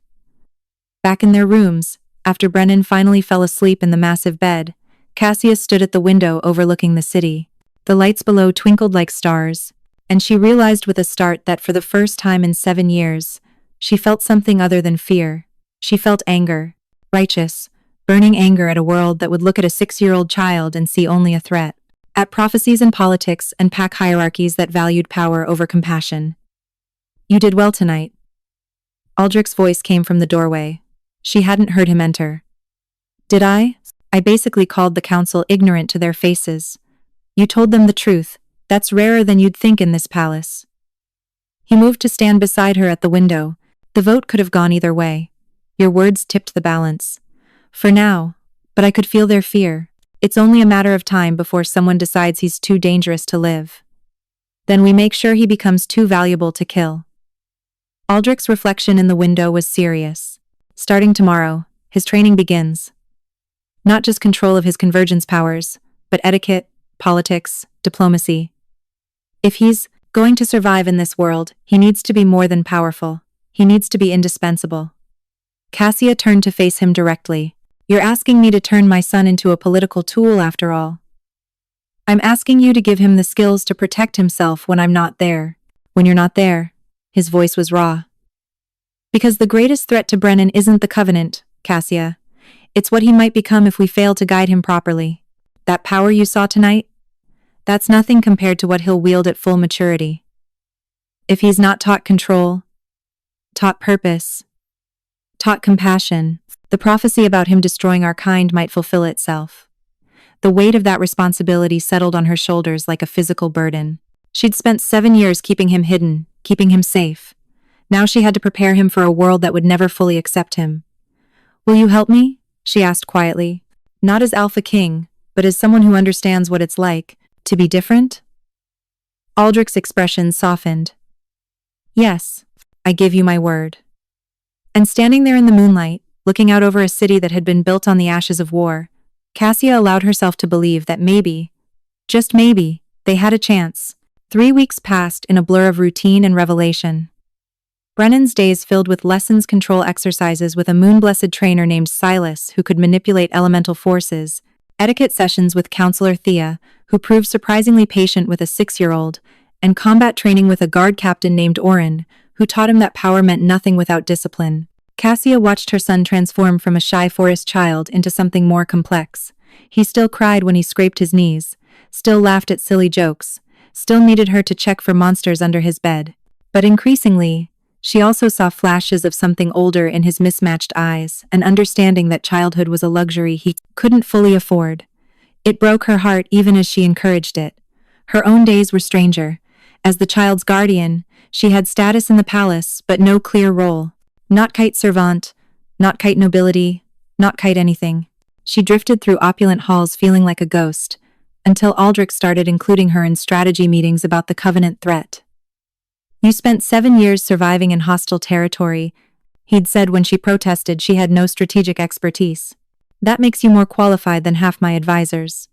Back in their rooms, after Brennan finally fell asleep in the massive bed, Cassia stood at the window overlooking the city. The lights below twinkled like stars, and she realized with a start that for the first time in 7 years, she felt something other than fear. She felt anger, righteous, burning anger at a world that would look at a 6-year-old child and see only a threat. At prophecies and politics and pack hierarchies that valued power over compassion. "You did well tonight." Aldrich's voice came from the doorway. She hadn't heard him enter. "Did I? I basically called the council ignorant to their faces. You told them the truth. That's rarer than you'd think in this palace." He moved to stand beside her at the window. "The vote could have gone either way. Your words tipped the balance. For now, but I could feel their fear. It's only a matter of time before someone decides he's too dangerous to live. Then we make sure he becomes too valuable to kill." Aldrich's reflection in the window was serious. Starting tomorrow, his training begins. Not just control of his convergence powers, but etiquette, politics, diplomacy. If he's going to survive in this world, he needs to be more than powerful. He needs to be indispensable. Cassia turned to face him directly. You're asking me to turn my son into a political tool after all. I'm asking you to give him the skills to protect himself when I'm not there. When you're not there. His voice was raw. Because the greatest threat to Brennan isn't the Covenant, Cassia. It's what he might become if we fail to guide him properly. That power you saw tonight? That's nothing compared to what he'll wield at full maturity. If he's not taught control, taught purpose, taught compassion, the prophecy about him destroying our kind might fulfill itself. The weight of that responsibility settled on her shoulders like a physical burden. She'd spent 7 years keeping him hidden, keeping him safe. Now she had to prepare him for a world that would never fully accept him. Will you help me? She asked quietly. Not as Alpha King, but as someone who understands what it's like to be different? Aldrich's expression softened. Yes, I give you my word. And standing there in the moonlight, looking out over a city that had been built on the ashes of war, Cassia allowed herself to believe that maybe, just maybe, they had a chance. 3 weeks passed in a blur of routine and revelation. Brennan's days filled with lessons control exercises with a moon-blessed trainer named Silas who could manipulate elemental forces, etiquette sessions with counselor Thea, who proved surprisingly patient with a 6-year-old, and combat training with a guard captain named Oren, who taught him that power meant nothing without discipline. Cassia watched her son transform from a shy forest child into something more complex. He still cried when he scraped his knees, still laughed at silly jokes, still needed her to check for monsters under his bed. But increasingly, she also saw flashes of something older in his mismatched eyes, an understanding that childhood was a luxury he couldn't fully afford. It broke her heart even as she encouraged it. Her own days were stranger. As the child's guardian, she had status in the palace, but no clear role. Not kite servant, not kite nobility, not kite anything. She drifted through opulent halls feeling like a ghost, until Aldrich started including her in strategy meetings about the Covenant threat. You spent 7 years surviving in hostile territory, he'd said when she protested she had no strategic expertise. That makes you more qualified than half my advisors.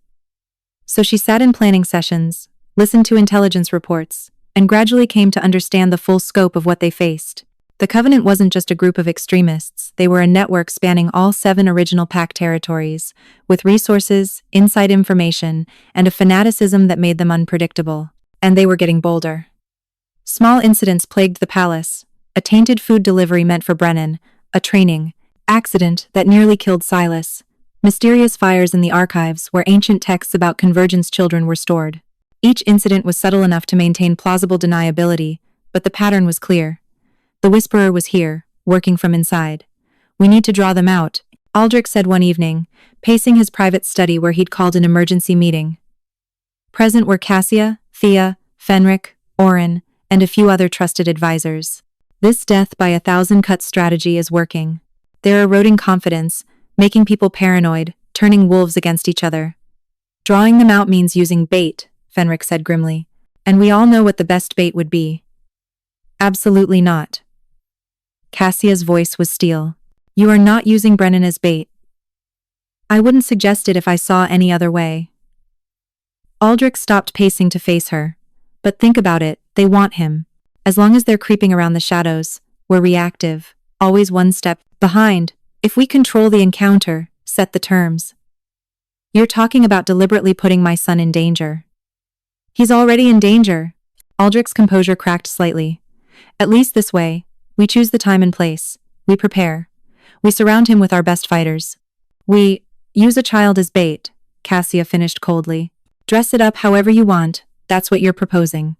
So she sat in planning sessions, listened to intelligence reports, and gradually came to understand the full scope of what they faced. The Covenant wasn't just a group of extremists, they were a network spanning all 7 original Pact territories, with resources, inside information, and a fanaticism that made them unpredictable. And they were getting bolder. Small incidents plagued the palace, a tainted food delivery meant for Brennan, a training accident that nearly killed Silas, mysterious fires in the archives where ancient texts about Convergence children were stored. Each incident was subtle enough to maintain plausible deniability, but the pattern was clear. The Whisperer was here, working from inside. We need to draw them out, Aldrich said one evening, pacing his private study where he'd called an emergency meeting. Present were Cassia, Thea, Fenric, Oren, and a few other trusted advisors. This death by 1,000-cut strategy is working. They're eroding confidence, making people paranoid, turning wolves against each other. Drawing them out means using bait, Fenric said grimly. And we all know what the best bait would be. Absolutely not. Cassia's voice was steel. You are not using Brennan as bait. I wouldn't suggest it if I saw any other way. Aldrich stopped pacing to face her. But think about it, they want him. As long as they're creeping around the shadows, we're reactive, always one step behind. If we control the encounter, set the terms. You're talking about deliberately putting my son in danger. He's already in danger. Aldrich's composure cracked slightly. At least this way, we choose the time and place. We prepare. We surround him with our best fighters. We use a child as bait, Cassia finished coldly. Dress it up however you want, that's what you're proposing.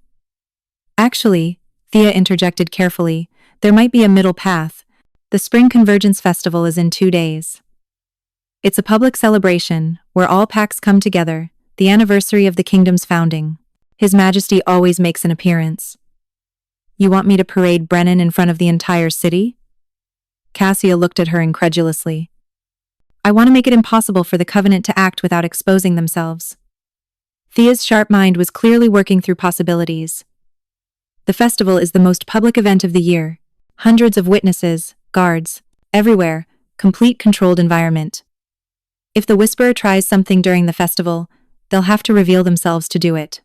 Actually, Thea interjected carefully, there might be a middle path. The Spring Convergence Festival is in 2 days. It's a public celebration, where all pacts come together, the anniversary of the kingdom's founding. His Majesty always makes an appearance. You want me to parade Brennan in front of the entire city? Cassia looked at her incredulously. I want to make it impossible for the Covenant to act without exposing themselves. Thea's sharp mind was clearly working through possibilities. The festival is the most public event of the year. Hundreds of witnesses, guards, everywhere, complete controlled environment. If the Whisperer tries something during the festival, they'll have to reveal themselves to do it.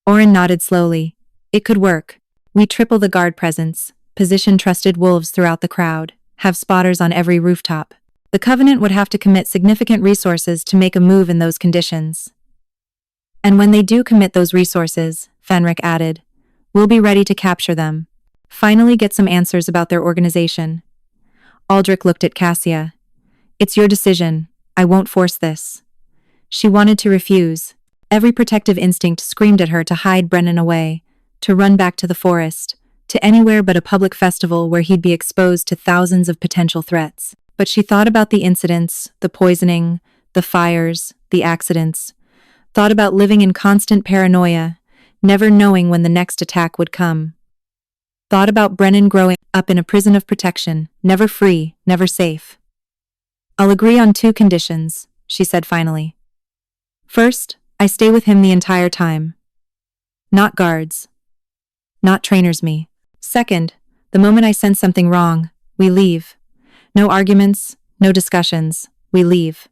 Oren nodded slowly. It could work. We triple the guard presence, position trusted wolves throughout the crowd, have spotters on every rooftop. The Covenant would have to commit significant resources to make a move in those conditions. And when they do commit those resources, Fenric added, we'll be ready to capture them. Finally get some answers about their organization. Aldrich looked at Cassia. It's your decision. I won't force this. She wanted to refuse. Every protective instinct screamed at her to hide Brennan away, to run back to the forest, to anywhere but a public festival where he'd be exposed to thousands of potential threats. But she thought about the incidents, the poisoning, the fires, the accidents, thought about living in constant paranoia, never knowing when the next attack would come. Thought about Brennan growing up in a prison of protection, never free, never safe. I'll agree on 2 conditions, she said finally. First, I stay with him the entire time. Not guards. Not trainers me. Second, the moment I sense something wrong, we leave. No arguments, no discussions, we leave.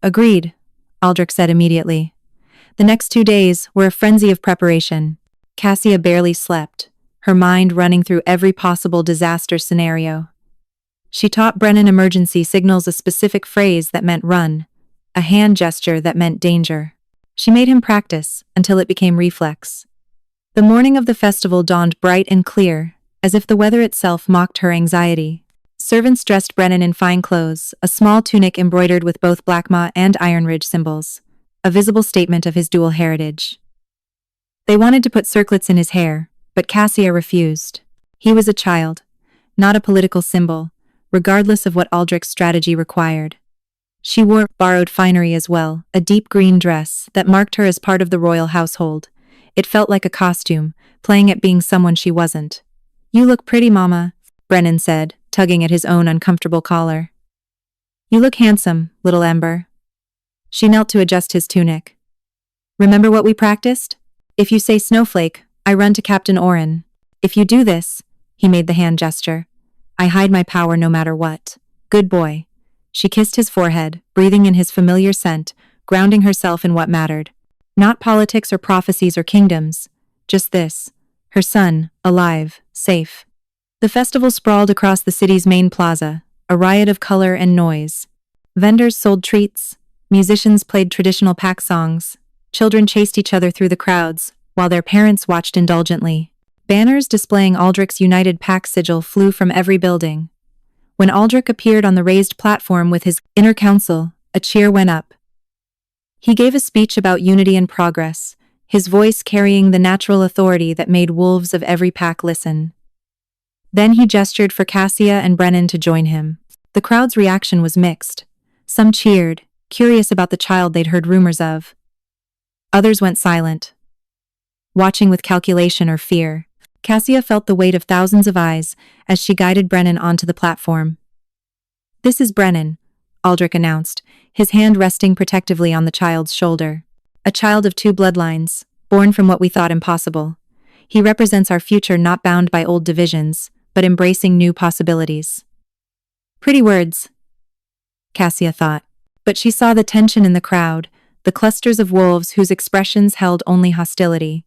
Agreed, Aldrich said immediately. The next 2 days were a frenzy of preparation. Cassia barely slept, her mind running through every possible disaster scenario. She taught Brennan emergency signals a specific phrase that meant run, a hand gesture that meant danger. She made him practice until it became reflex. The morning of the festival dawned bright and clear, as if the weather itself mocked her anxiety. Servants dressed Brennan in fine clothes, a small tunic embroidered with both Blackmaw and Iron Ridge symbols, a visible statement of his dual heritage. They wanted to put circlets in his hair, but Cassia refused. He was a child, not a political symbol, regardless of what Aldrich's strategy required. She wore borrowed finery as well, a deep green dress that marked her as part of the royal household. It felt like a costume, playing at being someone she wasn't. You look pretty, Mama, Brennan said, tugging at his own uncomfortable collar. You look handsome, little Ember. She knelt to adjust his tunic. Remember what we practiced? If you say snowflake, I run to Captain Orin. If you do this, he made the hand gesture, I hide my power no matter what. Good boy. She kissed his forehead, breathing in his familiar scent, grounding herself in what mattered. Not politics or prophecies or kingdoms, just this. Her son, alive, safe. The festival sprawled across the city's main plaza, a riot of color and noise. Vendors sold treats, musicians played traditional pack songs, children chased each other through the crowds, while their parents watched indulgently. Banners displaying Aldrich's United Pack sigil flew from every building. When Aldrich appeared on the raised platform with his inner council, a cheer went up. He gave a speech about unity and progress, his voice carrying the natural authority that made wolves of every pack listen. Then he gestured for Cassia and Brennan to join him. The crowd's reaction was mixed. Some cheered, curious about the child they'd heard rumors of. Others went silent, watching with calculation or fear. Cassia felt the weight of thousands of eyes as she guided Brennan onto the platform. This is Brennan, Aldrich announced, his hand resting protectively on the child's shoulder. A child of 2 bloodlines, born from what we thought impossible. He represents our future not bound by old divisions, but embracing new possibilities. Pretty words, Cassia thought. But she saw the tension in the crowd, the clusters of wolves whose expressions held only hostility.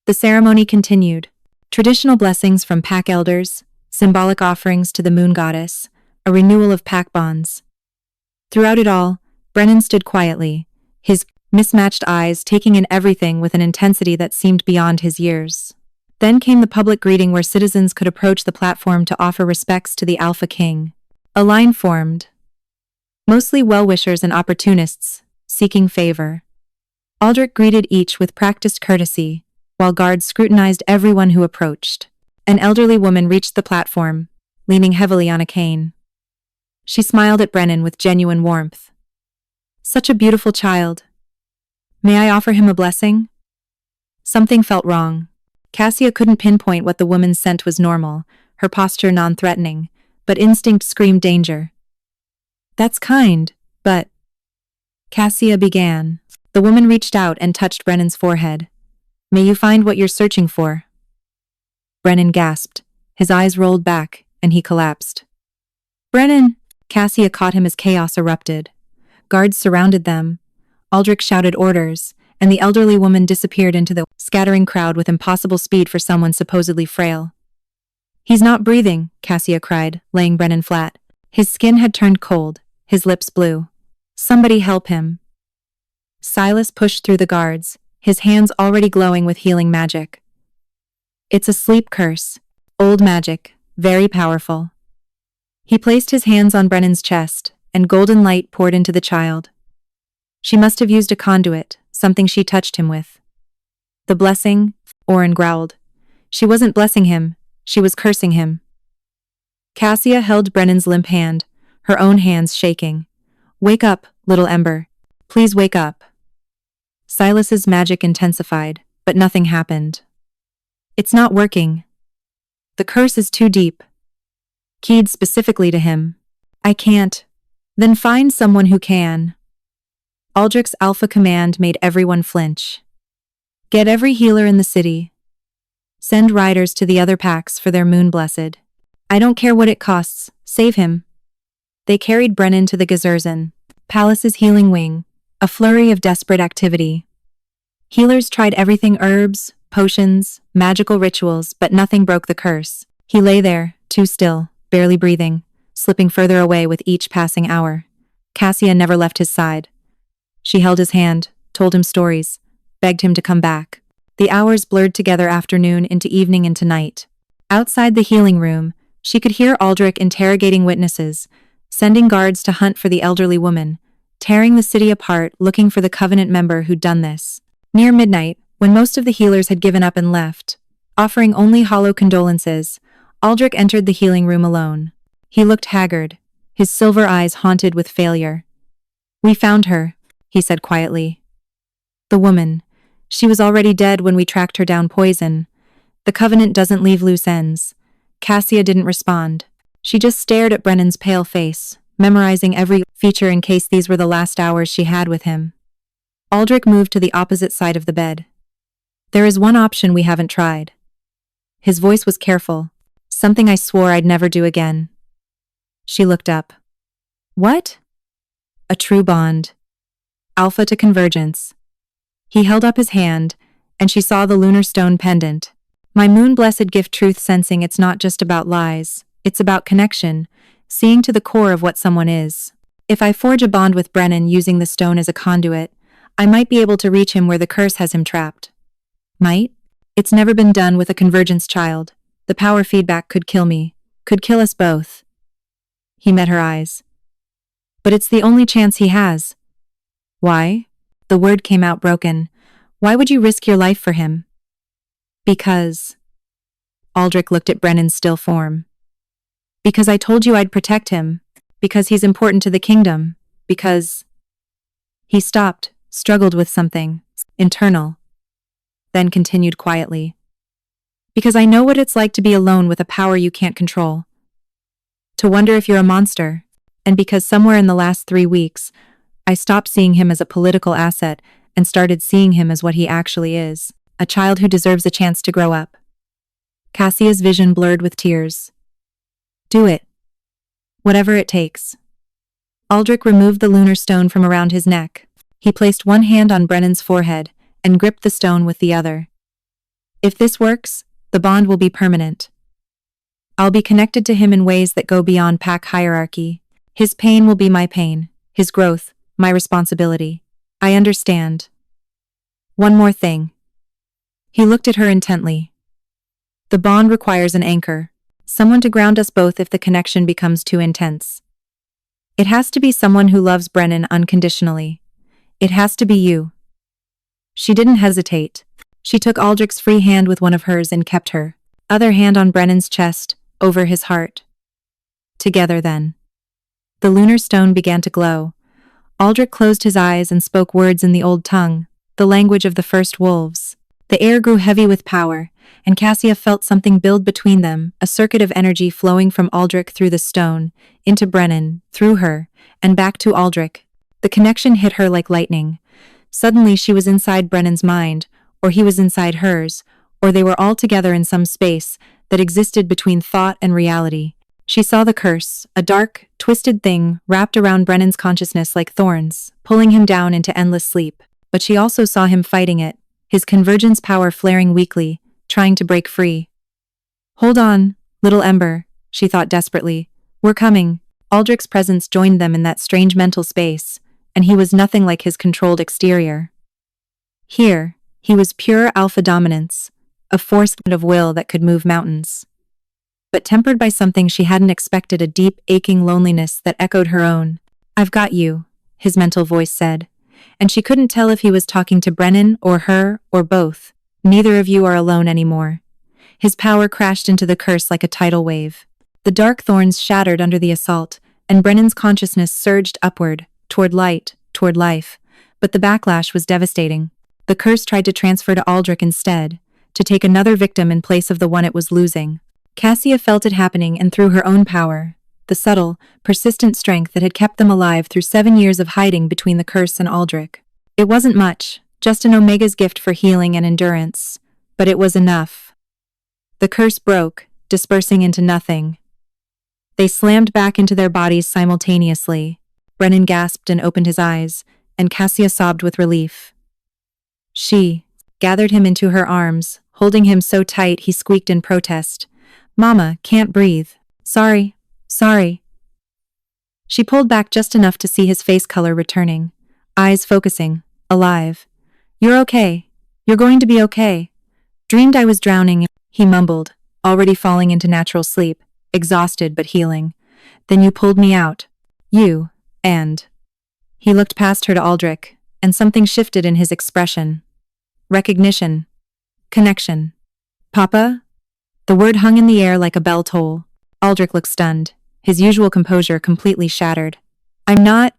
The ceremony continued. Traditional blessings from pack elders, symbolic offerings to the moon goddess, a renewal of pack bonds. Throughout it all, Brennan stood quietly, his mismatched eyes taking in everything with an intensity that seemed beyond his years. Then came the public greeting where citizens could approach the platform to offer respects to the Alpha King. A line formed. Mostly well-wishers and opportunists, seeking favor. Aldrich greeted each with practiced courtesy, while guards scrutinized everyone who approached. An elderly woman reached the platform, leaning heavily on a cane. She smiled at Brennan with genuine warmth. Such a beautiful child. May I offer him a blessing? Something felt wrong. Cassia couldn't pinpoint what the woman's scent was normal, her posture non-threatening, but instinct screamed danger. That's kind, but... Cassia began. The woman reached out and touched Brennan's forehead. May you find what you're searching for. Brennan gasped. His eyes rolled back, and he collapsed. Brennan! Cassia caught him as chaos erupted. Guards surrounded them. Aldrich shouted orders, and the elderly woman disappeared into the scattering crowd with impossible speed for someone supposedly frail. He's not breathing, Cassia cried, laying Brennan flat. His skin had turned cold, his lips blue. Somebody help him. Silas pushed through the guards, his hands already glowing with healing magic. It's a sleep curse. Old magic, very powerful. He placed his hands on Brennan's chest, and golden light poured into the child. She must have used a conduit, something she touched him with. The blessing, Oren growled. She wasn't blessing him, she was cursing him. Cassia held Brennan's limp hand, her own hands shaking. Wake up, little Ember. Please wake up. Silas's magic intensified, but nothing happened. It's not working. The curse is too deep. Keyed specifically to him. I can't. Then find someone who can. Aldrich's alpha command made everyone flinch. Get every healer in the city. Send riders to the other packs for their moon blessed. I don't care what it costs, save him. They carried Brennan to the Gezerzan, Palace's healing wing, a flurry of desperate activity. Healers tried everything: herbs, potions, magical rituals, but nothing broke the curse. He lay there, too still, barely breathing, slipping further away with each passing hour. Cassia never left his side. She held his hand, told him stories, begged him to come back. The hours blurred together, afternoon into evening into night. Outside the healing room, she could hear Aldrich interrogating witnesses, sending guards to hunt for the elderly woman, tearing the city apart looking for the Covenant member who'd done this. Near midnight, when most of the healers had given up and left, offering only hollow condolences, Aldrich entered the healing room alone. He looked haggard, his silver eyes haunted with failure. We found her, he said quietly. The woman. She was already dead when we tracked her down poison. The Covenant doesn't leave loose ends. Cassia didn't respond. She just stared at Brennan's pale face, memorizing every feature in case these were the last hours she had with him. Aldrich moved to the opposite side of the bed. There is one option we haven't tried. His voice was careful, something I swore I'd never do again. She looked up. What? A true bond. Alpha to convergence. He held up his hand, and she saw the lunar stone pendant. My moon-blessed gift, truth sensing. It's not just about lies, it's about connection, seeing to the core of what someone is. If I forge a bond with Brennan using the stone as a conduit, I might be able to reach him where the curse has him trapped. Might? It's never been done with a convergence child. The power feedback could kill me, could kill us both. He met her eyes. But it's the only chance he has. Why? The word came out broken. Why would you risk your life for him? Because. Aldrich looked at Brennan's still form. Because I told you I'd protect him. Because he's important to the kingdom. Because. He stopped, struggled with something internal, then continued quietly. Because I know what it's like to be alone with a power you can't control. To wonder if you're a monster. And because somewhere in the last 3 weeks, I stopped seeing him as a political asset and started seeing him as what he actually is, a child who deserves a chance to grow up. Cassia's vision blurred with tears. Do it. Whatever it takes. Aldrich removed the lunar stone from around his neck. He placed one hand on Brennan's forehead and gripped the stone with the other. If this works, the bond will be permanent. I'll be connected to him in ways that go beyond pack hierarchy. His pain will be my pain, his growth, my responsibility. I understand. One more thing. He looked at her intently. The bond requires an anchor, someone to ground us both if the connection becomes too intense. It has to be someone who loves Brennan unconditionally. It has to be you. She didn't hesitate. She took Aldrich's free hand with one of hers and kept her other hand on Brennan's chest, over his heart. Together then. The lunar stone began to glow. Aldrich closed his eyes and spoke words in the old tongue, the language of the first wolves. The air grew heavy with power, and Cassia felt something build between them, a circuit of energy flowing from Aldrich through the stone, into Brennan, through her, and back to Aldrich. The connection hit her like lightning. Suddenly she was inside Brennan's mind, or he was inside hers, or they were all together in some space that existed between thought and reality. She saw the curse, a dark, twisted thing wrapped around Brennan's consciousness like thorns, pulling him down into endless sleep. But she also saw him fighting it, his convergence power flaring weakly, trying to break free. Hold on, little Ember, she thought desperately. We're coming. Aldrich's presence joined them in that strange mental space, and he was nothing like his controlled exterior. Here, he was pure alpha dominance, a force of will that could move mountains. But tempered by something she hadn't expected, a deep, aching loneliness that echoed her own. "I've got you," his mental voice said, and she couldn't tell if he was talking to Brennan or her or both. "Neither of you are alone anymore." His power crashed into the curse like a tidal wave. The dark thorns shattered under the assault, and Brennan's consciousness surged upward, toward light, toward life. But the backlash was devastating. The curse tried to transfer to Aldrich instead, to take another victim in place of the one it was losing. Cassia felt it happening, and through her own power, the subtle, persistent strength that had kept them alive through 7 years of hiding between the curse and Aldrich. It wasn't much, just an Omega's gift for healing and endurance, but it was enough. The curse broke, dispersing into nothing. They slammed back into their bodies simultaneously. Brennan gasped and opened his eyes, and Cassia sobbed with relief. She gathered him into her arms, holding him so tight he squeaked in protest. "Mama, can't breathe. Sorry. She pulled back just enough to see his face color returning, eyes focusing, alive. "You're okay. You're going to be okay. Dreamed I was drowning," he mumbled, already falling into natural sleep, exhausted but healing. "Then you pulled me out. You, and..." He looked past her to Aldrich, and something shifted in his expression. Recognition. Connection. "Papa?" The word hung in the air like a bell toll. Aldrich looked stunned, his usual composure completely shattered. "I'm not..."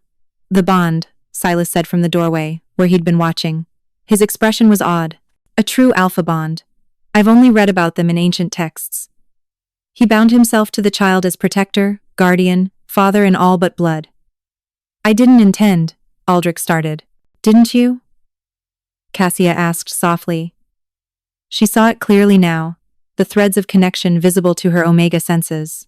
"The bond," Silas said from the doorway, where he'd been watching. His expression was odd. "A true alpha bond. I've only read about them in ancient texts." He bound himself to the child as protector, guardian, father in all but blood. "I didn't intend," Aldrich started. "Didn't you?" Cassia asked softly. She saw it clearly now, the threads of connection visible to her Omega senses.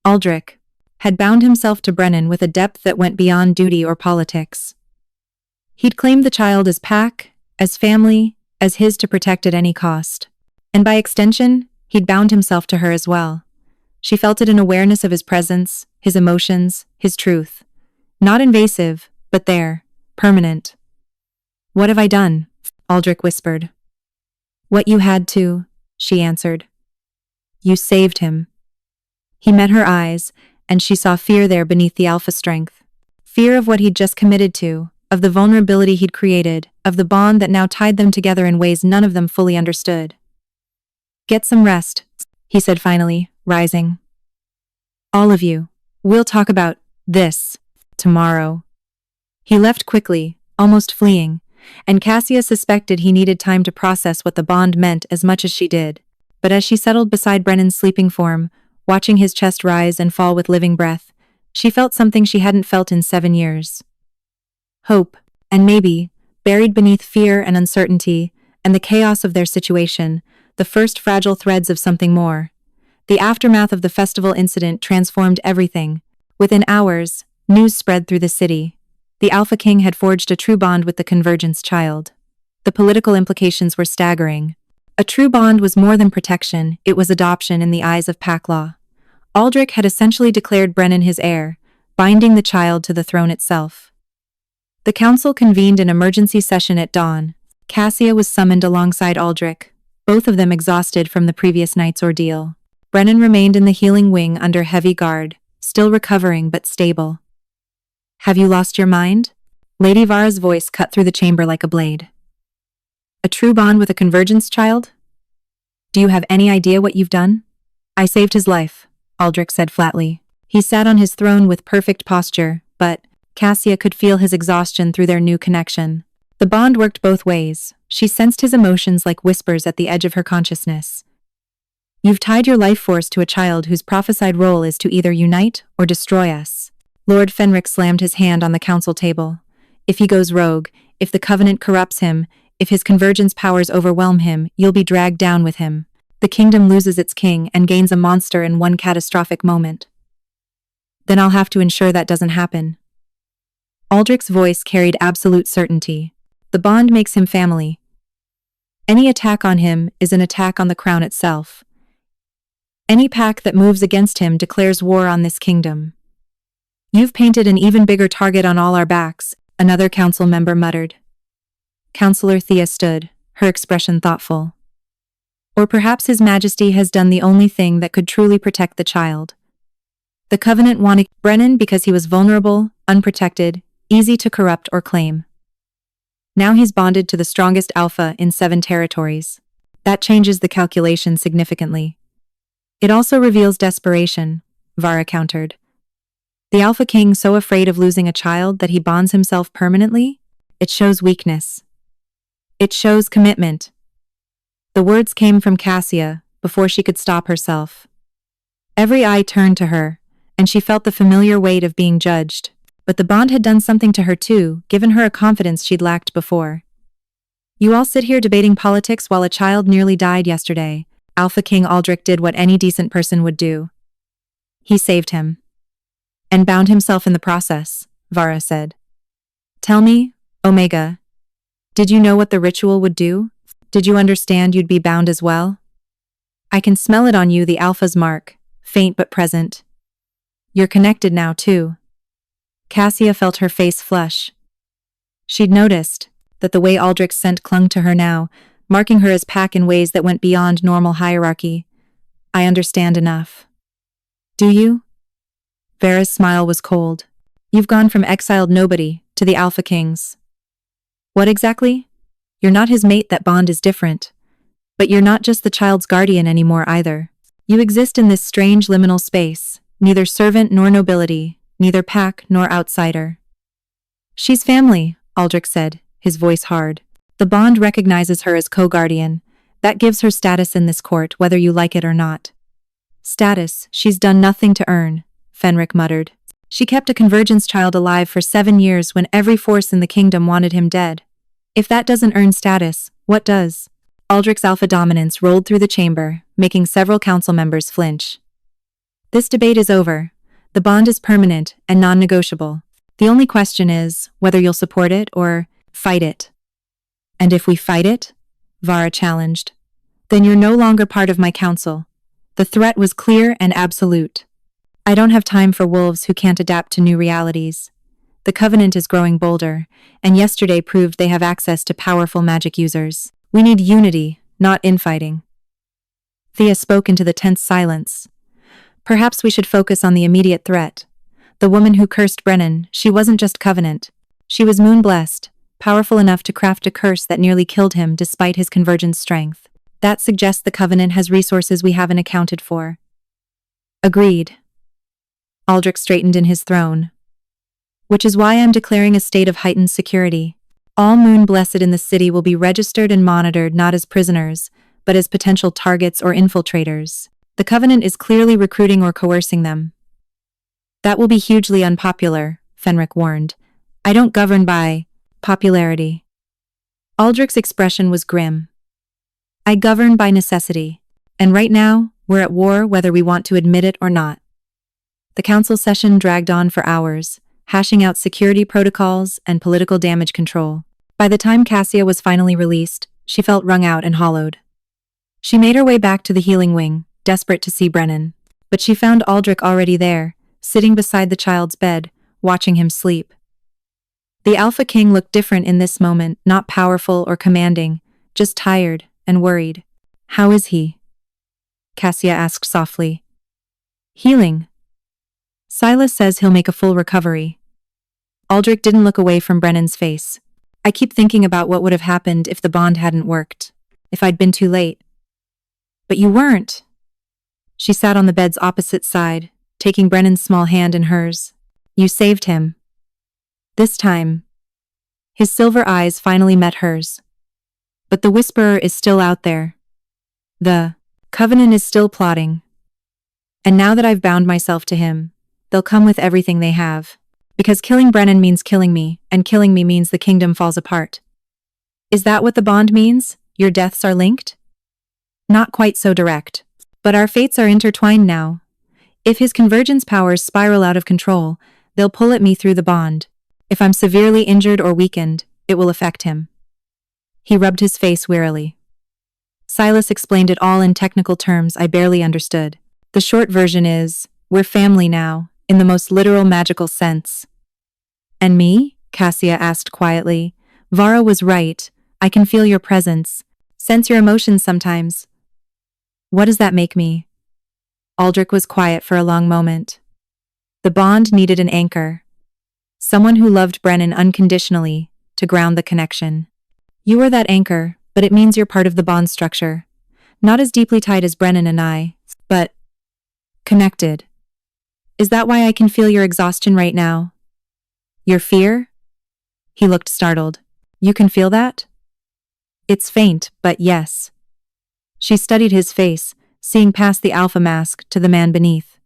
Aldrich had bound himself to Brennan with a depth that went beyond duty or politics. He'd claimed the child as pack, as family, as his to protect at any cost. And by extension, he'd bound himself to her as well. She felt it in awareness of his presence, his emotions, his truth. Not invasive, but there, permanent. "What have I done?" Aldrich whispered. "What you had to," she answered. "You saved him." He met her eyes, and she saw fear there beneath the alpha strength. Fear of what he'd just committed to, of the vulnerability he'd created, of the bond that now tied them together in ways none of them fully understood. "Get some rest," he said finally, rising. "All of you. We'll talk about this tomorrow." He left quickly, almost fleeing, and Cassia suspected he needed time to process what the bond meant as much as she did. But as she settled beside Brennan's sleeping form, watching his chest rise and fall with living breath, she felt something she hadn't felt in 7 years. Hope, and maybe, buried beneath fear and uncertainty, and the chaos of their situation, the first fragile threads of something more. The aftermath of the festival incident transformed everything. Within hours, news spread through the city. The Alpha King had forged a true bond with the Convergence child. The political implications were staggering. A true bond was more than protection, it was adoption in the eyes of pack law. Aldrich had essentially declared Brennan his heir, binding the child to the throne itself. The council convened an emergency session at dawn. Cassia was summoned alongside Aldrich, both of them exhausted from the previous night's ordeal. Brennan remained in the healing wing under heavy guard, still recovering but stable. "Have you lost your mind?" Lady Vara's voice cut through the chamber like a blade. "A true bond with a Convergence child? Do you have any idea what you've done?" "I saved his life," Aldrich said flatly. He sat on his throne with perfect posture, but Cassia could feel his exhaustion through their new connection. The bond worked both ways. She sensed his emotions like whispers at the edge of her consciousness. "You've tied your life force to a child whose prophesied role is to either unite or destroy us." Lord Fenric slammed his hand on the council table. "If he goes rogue, if the Covenant corrupts him, if his Convergence powers overwhelm him, you'll be dragged down with him. The kingdom loses its king and gains a monster in one catastrophic moment. Then I'll have to ensure that doesn't happen." Aldrich's voice carried absolute certainty. "The bond makes him family. Any attack on him is an attack on the crown itself. Any pack that moves against him declares war on this kingdom. You've painted an even bigger target on all our backs, another council member muttered. Counselor Thea stood, her expression thoughtful. Or perhaps His Majesty has done the only thing that could truly protect the child. The Covenant wanted Brennan because he was vulnerable, unprotected, easy to corrupt or claim. Now he's bonded to the strongest alpha in 7 territories. That changes the calculation significantly. It also reveals desperation, Vara countered. The Alpha King so afraid of losing a child that he bonds himself permanently? It shows weakness. It shows commitment. The words came from Cassia before she could stop herself. Every eye turned to her, and she felt the familiar weight of being judged. But the bond had done something to her too, given her a confidence she'd lacked before. You all sit here debating politics while a child nearly died yesterday. Alpha King Aldrich did what any decent person would do. He saved him. And bound himself in the process, Vara said. Tell me, Omega, did you know what the ritual would do? Did you understand you'd be bound as well? I can smell it on you, the Alpha's mark, faint but present. You're connected now, too. Cassia felt her face flush. She'd noticed that the way Aldrich's scent clung to her now, marking her as pack in ways that went beyond normal hierarchy. I understand enough. Do you? Vera's smile was cold. You've gone from exiled nobody to the Alpha Kings. What exactly? You're not his mate, that bond is different. But you're not just the child's guardian anymore either. You exist in this strange liminal space, neither servant nor nobility, neither pack nor outsider. She's family, Aldrich said, his voice hard. The bond recognizes her as co-guardian. That gives her status in this court, whether you like it or not. Status she's done nothing to earn, Fenric muttered. She kept a convergence child alive for 7 years when every force in the kingdom wanted him dead. If that doesn't earn status, what does? Aldrich's alpha dominance rolled through the chamber, making several council members flinch. This debate is over. The bond is permanent and non-negotiable. The only question is whether you'll support it or fight it. And if we fight it? Vara challenged. Then you're no longer part of my council. The threat was clear and absolute. I don't have time for wolves who can't adapt to new realities. The Covenant is growing bolder, and yesterday proved they have access to powerful magic users. We need unity, not infighting. Thea spoke into the tense silence. Perhaps we should focus on the immediate threat. The woman who cursed Brennan, she wasn't just Covenant. She was moon-blessed, powerful enough to craft a curse that nearly killed him despite his convergence strength. That suggests the Covenant has resources we haven't accounted for. Agreed. Aldrich straightened in his throne. Which is why I'm declaring a state of heightened security. All moon-blessed in the city will be registered and monitored not as prisoners, but as potential targets or infiltrators. The Covenant is clearly recruiting or coercing them. That will be hugely unpopular, Fenric warned. I don't govern by popularity. Aldrich's expression was grim. I govern by necessity. And right now, we're at war whether we want to admit it or not. The council session dragged on for hours, hashing out security protocols and political damage control. By the time Cassia was finally released, she felt wrung out and hollowed. She made her way back to the healing wing, desperate to see Brennan. But she found Aldrich already there, sitting beside the child's bed, watching him sleep. The Alpha King looked different in this moment, not powerful or commanding, just tired and worried. How is he? Cassia asked softly. Healing. Silas says he'll make a full recovery. Aldrich didn't look away from Brennan's face. I keep thinking about what would have happened if the bond hadn't worked. If I'd been too late. But you weren't. She sat on the bed's opposite side, taking Brennan's small hand in hers. You saved him. This time. His silver eyes finally met hers. But the Whisperer is still out there. The Covenant is still plotting. And now that I've bound myself to him, they'll come with everything they have. Because killing Brennan means killing me, and killing me means the kingdom falls apart. Is that what the bond means? Your deaths are linked? Not quite so direct. But our fates are intertwined now. If his convergence powers spiral out of control, they'll pull at me through the bond. If I'm severely injured or weakened, it will affect him. He rubbed his face wearily. Silas explained it all in technical terms I barely understood. The short version is, we're family now, in the most literal magical sense. And me? Cassia asked quietly. Vara was right. I can feel your presence. Sense your emotions sometimes. What does that make me? Aldrich was quiet for a long moment. The bond needed an anchor. Someone who loved Brennan unconditionally, to ground the connection. You are that anchor, but it means you're part of the bond structure. Not as deeply tied as Brennan and I, but connected. Is that why I can feel your exhaustion right now? Your fear? He looked startled. You can feel that? It's faint, but yes. She studied his face, seeing past the alpha mask to the man beneath.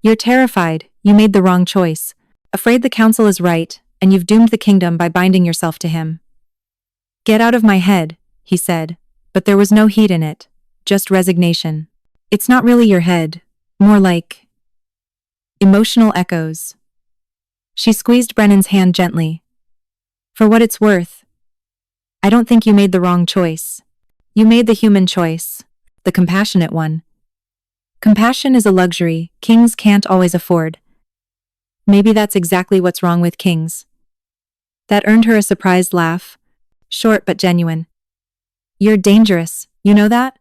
You're terrified. You made the wrong choice. Afraid the council is right, and you've doomed the kingdom by binding yourself to him. Get out of my head, he said, but there was no heat in it, just resignation. It's not really your head, more like emotional echoes. She squeezed Brennan's hand gently. For what it's worth, I don't think you made the wrong choice. You made the human choice, the compassionate one. Compassion is a luxury kings can't always afford. Maybe that's exactly what's wrong with kings. That earned her a surprised laugh, short but genuine. You're dangerous, you know that?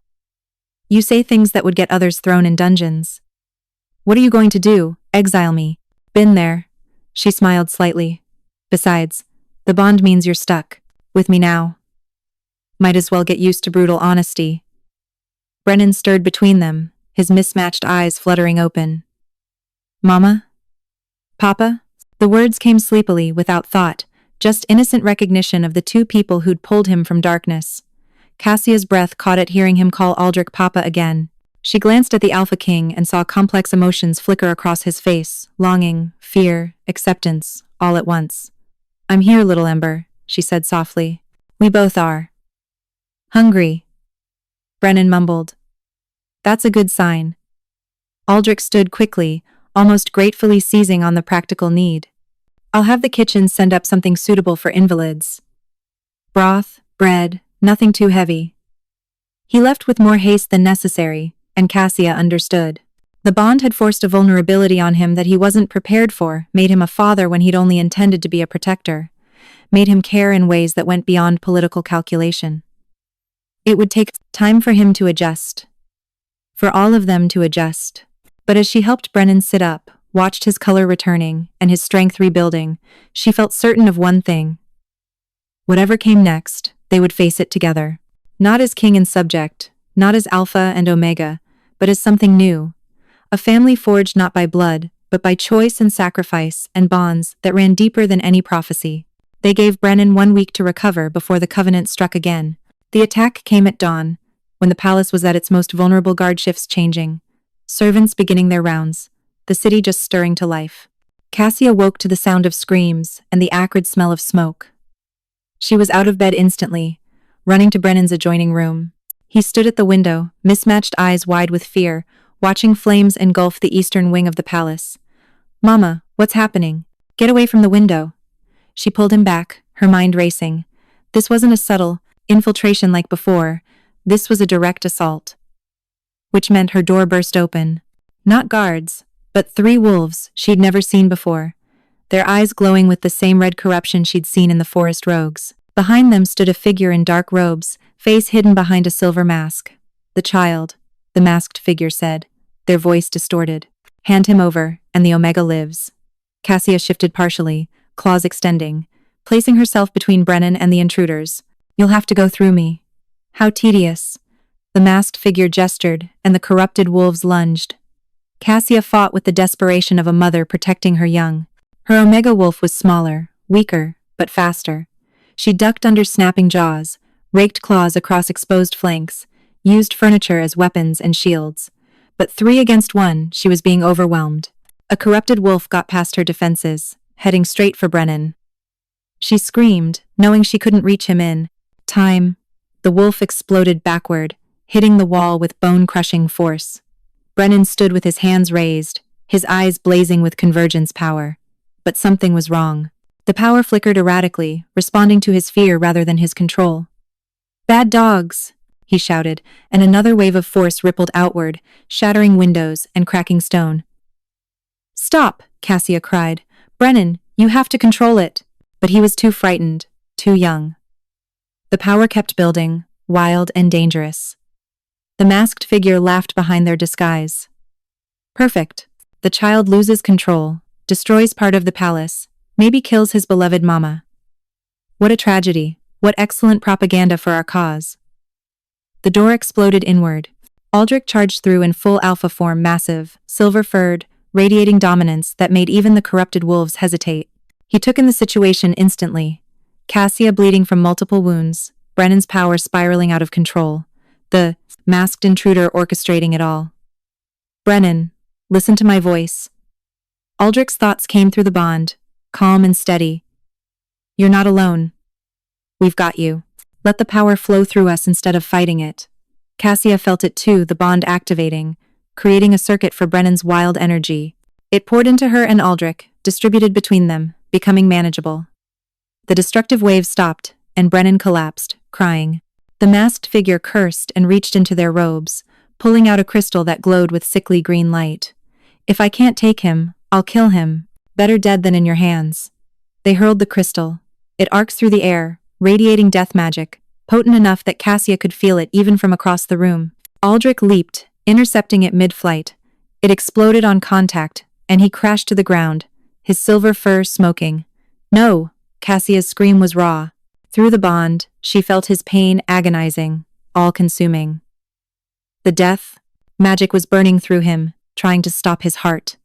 You say things that would get others thrown in dungeons. What are you going to do, exile me? Been there. She smiled slightly. Besides, the bond means you're stuck with me now. Might as well get used to brutal honesty. Brennan stirred between them, his mismatched eyes fluttering open. Mama? Papa? The words came sleepily, without thought, just innocent recognition of the two people who'd pulled him from darkness. Cassia's breath caught at hearing him call Aldrich Papa again. She glanced at the Alpha King and saw complex emotions flicker across his face, longing, fear, acceptance, all at once. I'm here, little Ember, she said softly. We both are. Hungry. Brennan mumbled. That's a good sign. Aldrich stood quickly, almost gratefully seizing on the practical need. I'll have the kitchen send up something suitable for invalids. Broth, bread, nothing too heavy. He left with more haste than necessary, and Cassia understood. The bond had forced a vulnerability on him that he wasn't prepared for, made him a father when he'd only intended to be a protector, made him care in ways that went beyond political calculation. It would take time for him to adjust. For all of them to adjust. But as she helped Brennan sit up, watched his color returning, and his strength rebuilding, she felt certain of one thing. Whatever came next, they would face it together. Not as king and subject, not as alpha and omega, but as something new. A family forged not by blood, but by choice and sacrifice and bonds that ran deeper than any prophecy. They gave Brennan 1 week to recover before the Covenant struck again. The attack came at dawn, when the palace was at its most vulnerable, guard shifts changing. Servants beginning their rounds, the city just stirring to life. Cassia woke to the sound of screams and the acrid smell of smoke. She was out of bed instantly, running to Brennan's adjoining room. He stood at the window, mismatched eyes wide with fear, watching flames engulf the eastern wing of the palace. Mama, what's happening? Get away from the window. She pulled him back, her mind racing. This wasn't a subtle infiltration like before. This was a direct assault. Which meant her door burst open. Not guards, but 3 wolves she'd never seen before, their eyes glowing with the same red corruption she'd seen in the forest rogues. Behind them stood a figure in dark robes, face hidden behind a silver mask. The child, the masked figure said, their voice distorted. Hand him over, and the Omega lives. Cassia shifted partially, claws extending, placing herself between Brennan and the intruders. You'll have to go through me. How tedious. The masked figure gestured, and the corrupted wolves lunged. Cassia fought with the desperation of a mother protecting her young. Her Omega wolf was smaller, weaker, but faster. She ducked under snapping jaws, raked claws across exposed flanks, used furniture as weapons and shields. But 3 against 1, she was being overwhelmed. A corrupted wolf got past her defenses, heading straight for Brennan. She screamed, knowing she couldn't reach him in time. The wolf exploded backward, hitting the wall with bone-crushing force. Brennan stood with his hands raised, his eyes blazing with convergence power. But something was wrong. The power flickered erratically, responding to his fear rather than his control. Bad dogs, he shouted, and another wave of force rippled outward, shattering windows and cracking stone. Stop, Cassia cried. Brennan, you have to control it. But he was too frightened, too young. The power kept building, wild and dangerous. The masked figure laughed behind their disguise. Perfect. The child loses control, destroys part of the palace, maybe kills his beloved mama. What a tragedy. What excellent propaganda for our cause. The door exploded inward. Aldrich charged through in full alpha form, massive, silver-furred, radiating dominance that made even the corrupted wolves hesitate. He took in the situation instantly. Cassia bleeding from multiple wounds, Brennan's power spiraling out of control, the masked intruder orchestrating it all. Brennan, listen to my voice. Aldrich's thoughts came through the bond, calm and steady. You're not alone. We've got you. Let the power flow through us instead of fighting it. Cassia felt it too, the bond activating, creating a circuit for Brennan's wild energy. It poured into her and Aldrich, distributed between them, becoming manageable. The destructive wave stopped, and Brennan collapsed, crying. The masked figure cursed and reached into their robes, pulling out a crystal that glowed with sickly green light. If I can't take him, I'll kill him. Better dead than in your hands. They hurled the crystal. It arcs through the air, radiating death magic, potent enough that Cassia could feel it even from across the room. Aldrich leaped, intercepting it mid-flight. It exploded on contact, and he crashed to the ground, his silver fur smoking. No! Cassia's scream was raw. Through the bond, she felt his pain agonizing, all-consuming. The death magic was burning through him, trying to stop his heart.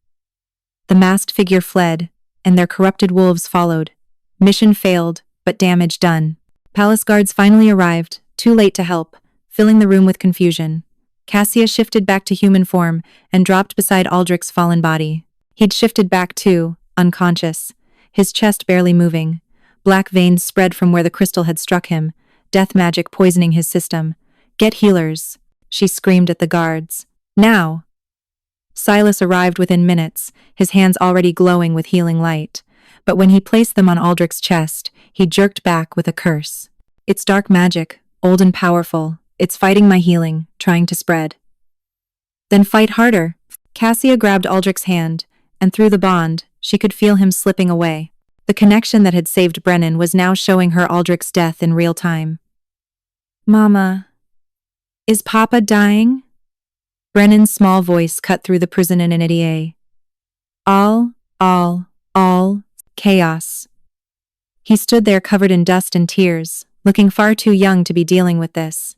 The masked figure fled, and their corrupted wolves followed. Mission failed, but damage done. Palace guards finally arrived, too late to help, filling the room with confusion. Cassia shifted back to human form and dropped beside Aldrich's fallen body. He'd shifted back too, unconscious, his chest barely moving. Black veins spread from where the crystal had struck him, death magic poisoning his system. Get healers, she screamed at the guards. Now! Silas arrived within minutes, his hands already glowing with healing light. But when he placed them on Aldrich's chest, he jerked back with a curse. It's dark magic, old and powerful. It's fighting my healing, trying to spread. Then fight harder. Cassia grabbed Aldrich's hand, and through the bond, she could feel him slipping away. The connection that had saved Brennan was now showing her Aldrich's death in real time. Mama, is Papa dying? Brennan's small voice cut through the prison anonymity. All, chaos. He stood there covered in dust and tears, looking far too young to be dealing with this.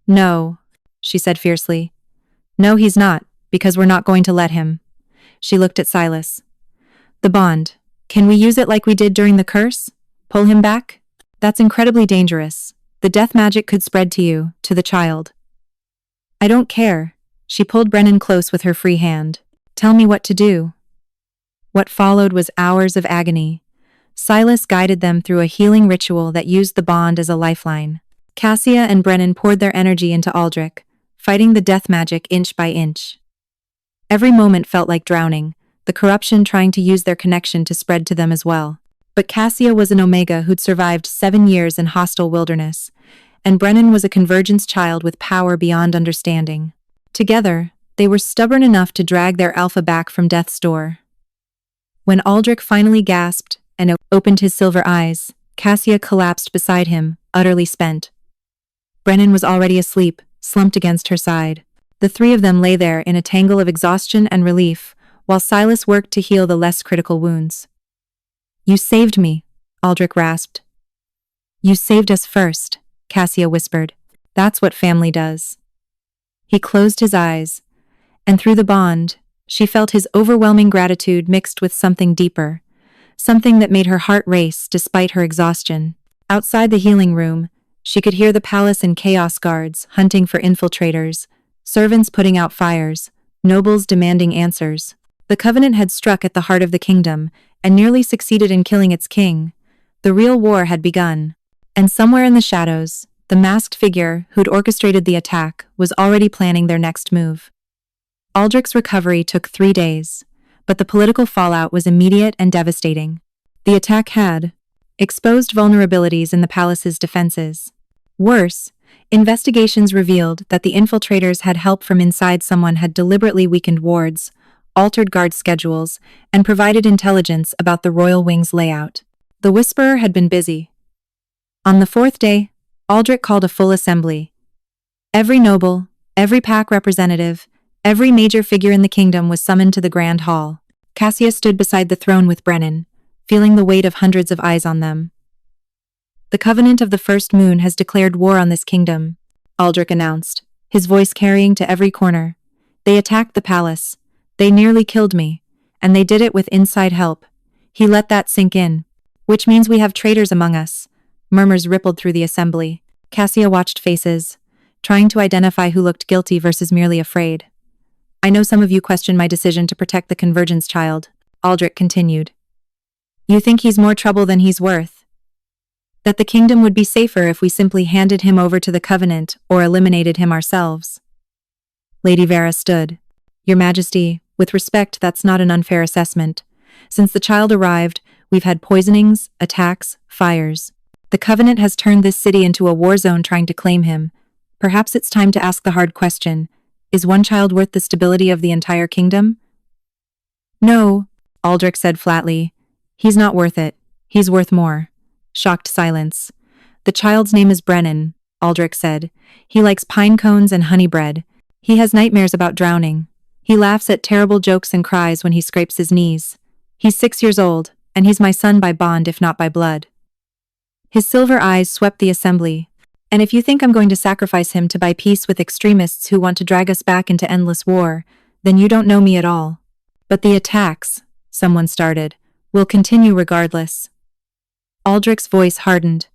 No, she said fiercely. No, he's not, because we're not going to let him. She looked at Silas. The bond. Can we use it like we did during the curse? Pull him back? That's incredibly dangerous. The death magic could spread to you, to the child. I don't care. She pulled Brennan close with her free hand. Tell me what to do. What followed was hours of agony. Silas guided them through a healing ritual that used the bond as a lifeline. Cassia and Brennan poured their energy into Aldrich, fighting the death magic inch by inch. Every moment felt like drowning, the corruption trying to use their connection to spread to them as well. But Cassia was an Omega who'd survived 7 years in hostile wilderness, and Brennan was a convergence child with power beyond understanding. Together, they were stubborn enough to drag their alpha back from death's door. When Aldrich finally gasped and opened his silver eyes, Cassia collapsed beside him, utterly spent. Brennan was already asleep, slumped against her side. The three of them lay there in a tangle of exhaustion and relief, while Silas worked to heal the less critical wounds. You saved me, Aldrich rasped. You saved us first, Cassia whispered. That's what family does. He closed his eyes, and through the bond, she felt his overwhelming gratitude mixed with something deeper, something that made her heart race despite her exhaustion. Outside the healing room, she could hear the palace and chaos guards hunting for infiltrators, servants putting out fires, nobles demanding answers. The Covenant had struck at the heart of the kingdom and nearly succeeded in killing its king. The real war had begun. And somewhere in the shadows, the masked figure who'd orchestrated the attack was already planning their next move. Aldrich's recovery took 3 days, but the political fallout was immediate and devastating. The attack had exposed vulnerabilities in the palace's defenses. Worse, investigations revealed that the infiltrators had help from inside. Someone had deliberately weakened wards, altered guard schedules, and provided intelligence about the royal wing's layout. The Whisperer had been busy. On the fourth day, Aldrich called a full assembly. Every noble, every pack representative, every major figure in the kingdom was summoned to the grand hall. Cassia stood beside the throne with Brennan, feeling the weight of hundreds of eyes on them. "The Covenant of the First Moon has declared war on this kingdom," Aldrich announced, his voice carrying to every corner. "They attacked the palace. They nearly killed me. And they did it with inside help." He let that sink in. "Which means we have traitors among us." Murmurs rippled through the assembly. Cassia watched faces, trying to identify who looked guilty versus merely afraid. "I know some of you question my decision to protect the Convergence child," Aldrich continued. "You think he's more trouble than he's worth? That the kingdom would be safer if we simply handed him over to the Covenant or eliminated him ourselves?" Lady Vera stood. "Your Majesty, with respect, that's not an unfair assessment. Since the child arrived, we've had poisonings, attacks, fires. The Covenant has turned this city into a war zone trying to claim him. Perhaps it's time to ask the hard question. Is one child worth the stability of the entire kingdom?" "No," Aldrich said flatly. "He's not worth it. He's worth more." Shocked silence. "The child's name is Brennan," Aldrich said. "He likes pine cones and honey bread. He has nightmares about drowning. He laughs at terrible jokes and cries when he scrapes his knees. He's 6 years old, and he's my son by bond if not by blood." His silver eyes swept the assembly. "And if you think I'm going to sacrifice him to buy peace with extremists who want to drag us back into endless war, then you don't know me at all. But the attacks," someone started, "will continue regardless." Aldrich's voice hardened.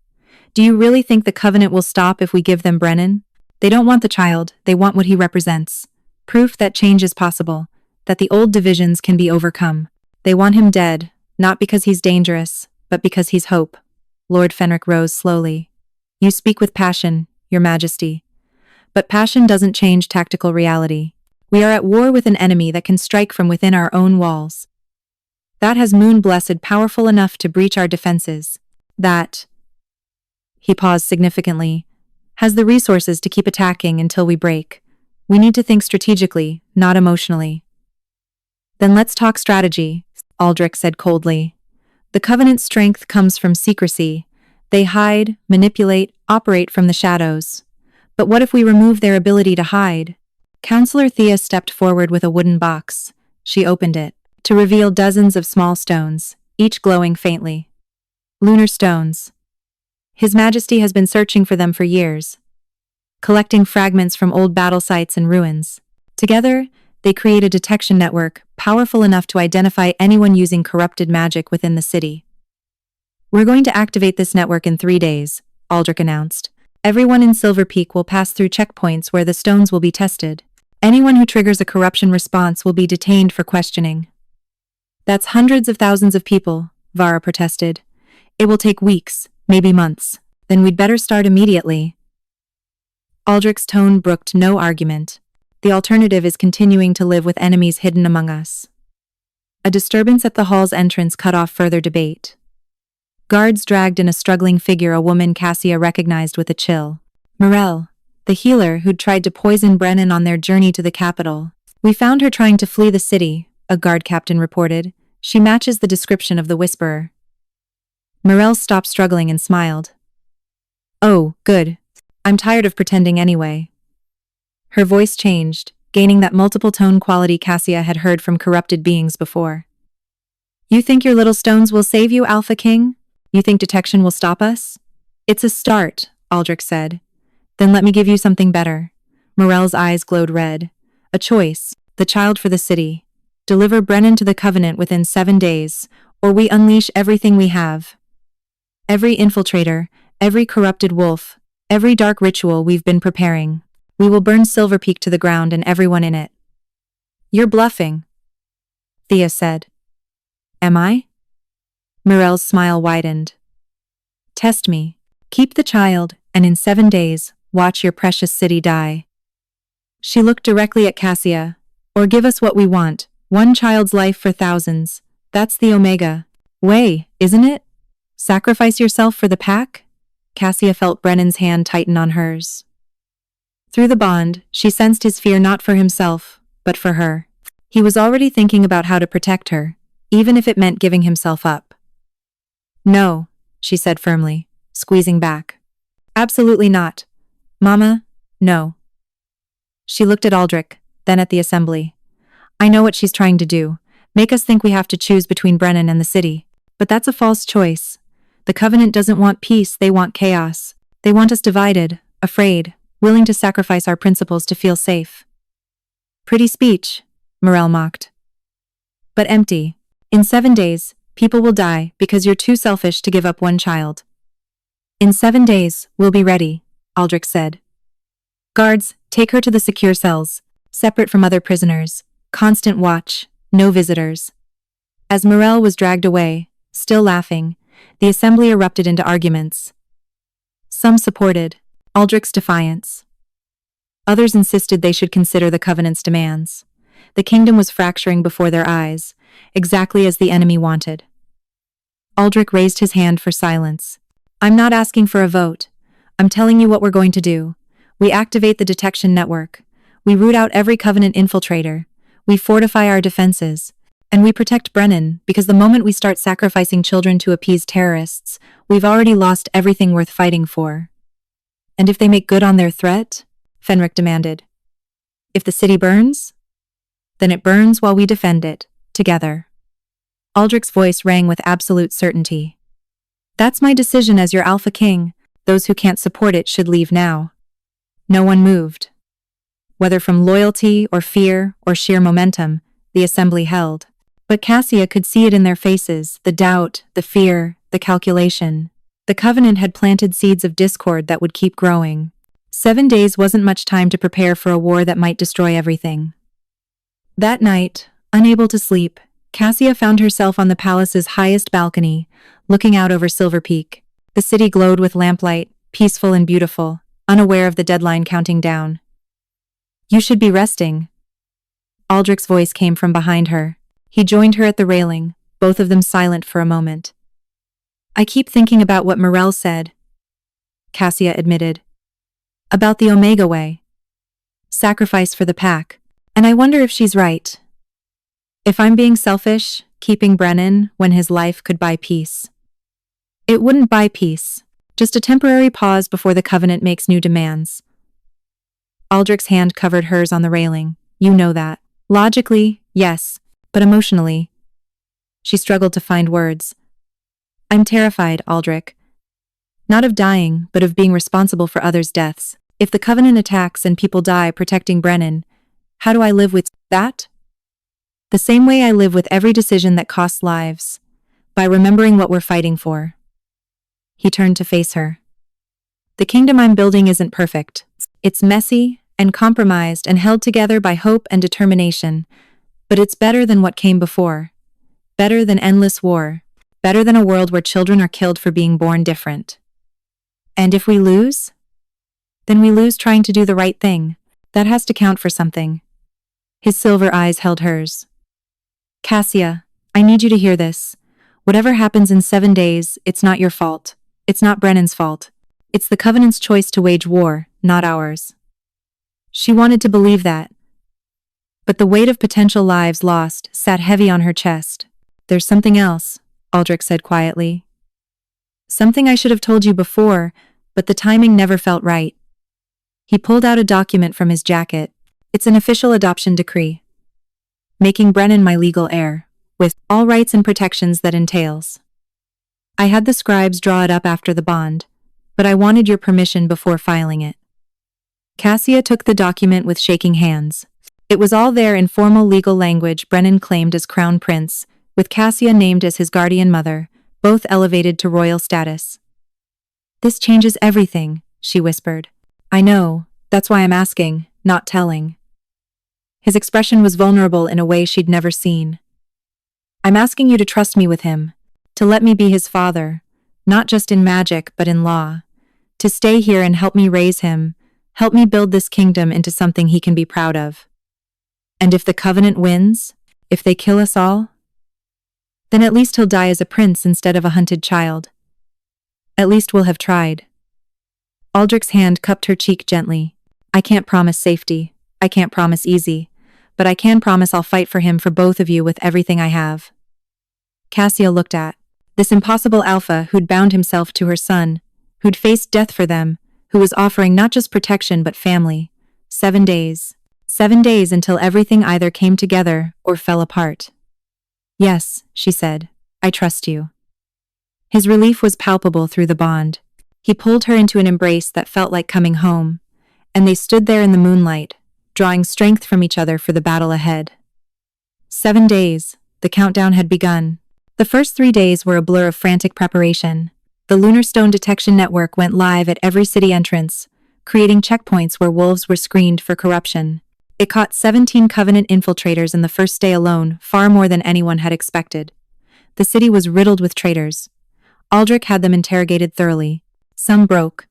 "Do you really think the Covenant will stop if we give them Brennan? They don't want the child, they want what he represents. Proof that change is possible, that the old divisions can be overcome. They want him dead, not because he's dangerous, but because he's hope." Lord Fenric rose slowly. "You speak with passion, Your Majesty. But passion doesn't change tactical reality. We are at war with an enemy that can strike from within our own walls. That has Moon-blessed powerful enough to breach our defenses. That," he paused significantly, "has the resources to keep attacking until we break. We need to think strategically, not emotionally." "Then let's talk strategy," Aldrich said coldly. "The Covenant's strength comes from secrecy. They hide, manipulate, operate from the shadows. But what if we remove their ability to hide?" Counselor Thea stepped forward with a wooden box. She opened it, to reveal dozens of small stones, each glowing faintly. "Lunar stones. His Majesty has been searching for them for years, collecting fragments from old battle sites and ruins. Together, they create a detection network powerful enough to identify anyone using corrupted magic within the city. We're going to activate this network in 3 days, Aldrich announced. Everyone in Silver Peak will pass through checkpoints where the stones will be tested. Anyone who triggers a corruption response will be detained for questioning. That's hundreds of thousands of people, Vara protested. It will take weeks, maybe months. Then we'd better start immediately. Aldrich's tone brooked no argument. The alternative is continuing to live with enemies hidden among us. A disturbance at the hall's entrance cut off further debate. Guards dragged in a struggling figure, a woman Cassia recognized with a chill. Morel, the healer who'd tried to poison Brennan on their journey to the capital. "We found her trying to flee the city," a guard captain reported. "She matches the description of the Whisperer." Morel stopped struggling and smiled. "Oh, good. I'm tired of pretending anyway." Her voice changed, gaining that multiple tone quality Cassia had heard from corrupted beings before. "You think your little stones will save you, Alpha King? You think detection will stop us?" "It's a start," Aldrich said. "Then let me give you something better." Morel's eyes glowed red. "A choice, the child for the city. Deliver Brennan to the Covenant within 7 days, or we unleash everything we have. Every infiltrator, every corrupted wolf, every dark ritual we've been preparing. We will burn Silver Peak to the ground and everyone in it." "You're bluffing," Thea said. "Am I?" Morel's smile widened. "Test me. Keep the child, and in 7 days, watch your precious city die." She looked directly at Cassia. "Or give us what we want, one child's life for thousands. That's the Omega way, isn't it? Sacrifice yourself for the pack?" Cassia felt Brennan's hand tighten on hers. Through the bond, she sensed his fear not for himself, but for her. He was already thinking about how to protect her, even if it meant giving himself up. No, she said firmly, squeezing back. Absolutely not. Mama, no. She looked at Aldrich, then at the assembly. I know what she's trying to do, make us think we have to choose between Brennan and the city. But that's a false choice. The Covenant doesn't want peace, they want chaos. They want us divided, afraid, willing to sacrifice our principles to feel safe. Pretty speech, Morel mocked. But empty. In 7 days, people will die because you're too selfish to give up one child. In 7 days, we'll be ready, Aldrich said. Guards, take her to the secure cells, separate from other prisoners, constant watch, no visitors. As Morel was dragged away, still laughing, the assembly erupted into arguments. Some supported Aldrich's defiance. Others insisted they should consider the Covenant's demands. The kingdom was fracturing before their eyes, exactly as the enemy wanted. Aldrich raised his hand for silence. I'm not asking for a vote. I'm telling you what we're going to do. We activate the detection network. We root out every Covenant infiltrator. We fortify our defenses. And we protect Brennan, because the moment we start sacrificing children to appease terrorists, we've already lost everything worth fighting for. And if they make good on their threat? Fenric demanded. If the city burns? Then it burns while we defend it, together. Aldrich's voice rang with absolute certainty. That's my decision as your Alpha King. Those who can't support it should leave now. No one moved. Whether from loyalty or fear or sheer momentum, the assembly held. But Cassia could see it in their faces, the doubt, the fear, the calculation. The Covenant had planted seeds of discord that would keep growing. 7 days wasn't much time to prepare for a war that might destroy everything. That night, unable to sleep, Cassia found herself on the palace's highest balcony, looking out over Silver Peak. The city glowed with lamplight, peaceful and beautiful, unaware of the deadline counting down. You should be resting. Aldrich's voice came from behind her. He joined her at the railing, both of them silent for a moment. I keep thinking about what Morel said, Cassia admitted. About the Omega Way. Sacrifice for the pack. And I wonder if she's right. If I'm being selfish, keeping Brennan when his life could buy peace. It wouldn't buy peace, just a temporary pause before the Covenant makes new demands. Aldrich's hand covered hers on the railing. You know that. Logically, yes, but emotionally. She struggled to find words. I'm terrified, Aldrich. Not of dying, but of being responsible for others' deaths. If the Covenant attacks and people die protecting Brennan, how do I live with that? The same way I live with every decision that costs lives, by remembering what we're fighting for. He turned to face her. The kingdom I'm building isn't perfect. It's messy and compromised and held together by hope and determination, but it's better than what came before. Better than endless war. Better than a world where children are killed for being born different. And if we lose? Then we lose trying to do the right thing. That has to count for something. His silver eyes held hers. Cassia, I need you to hear this. Whatever happens in 7 days, it's not your fault. It's not Brennan's fault. It's the Covenant's choice to wage war, not ours. She wanted to believe that. But the weight of potential lives lost sat heavy on her chest. There's something else, Aldrich said quietly. Something I should have told you before, but the timing never felt right. He pulled out a document from his jacket. It's an official adoption decree. Making Brennan my legal heir, with all rights and protections that entails. I had the scribes draw it up after the bond, but I wanted your permission before filing it. Cassia took the document with shaking hands. It was all there in formal legal language. Brennan claimed as crown prince, with Cassia named as his guardian mother, both elevated to royal status. This changes everything, she whispered. I know, that's why I'm asking, not telling. His expression was vulnerable in a way she'd never seen. I'm asking you to trust me with him, to let me be his father, not just in magic but in law, to stay here and help me raise him, help me build this kingdom into something he can be proud of. And if the Covenant wins, if they kill us all, then at least he'll die as a prince instead of a hunted child. At least we'll have tried. Aldrich's hand cupped her cheek gently. I can't promise safety. I can't promise easy. but I can promise I'll fight for him for both of you with everything I have. Cassia looked at this impossible alpha who'd bound himself to her son, who'd faced death for them, who was offering not just protection but family. 7 days. 7 days until everything either came together or fell apart. Yes, she said, I trust you. His relief was palpable through the bond. He pulled her into an embrace that felt like coming home, and they stood there in the moonlight, drawing strength from each other for the battle ahead. 7 days, the countdown had begun. The first 3 days were a blur of frantic preparation. The Lunar Stone Detection Network went live at every city entrance, creating checkpoints where wolves were screened for corruption. It caught 17 Covenant infiltrators in the first day alone, far more than anyone had expected. The city was riddled with traitors. Aldrich had them interrogated thoroughly. Some broke,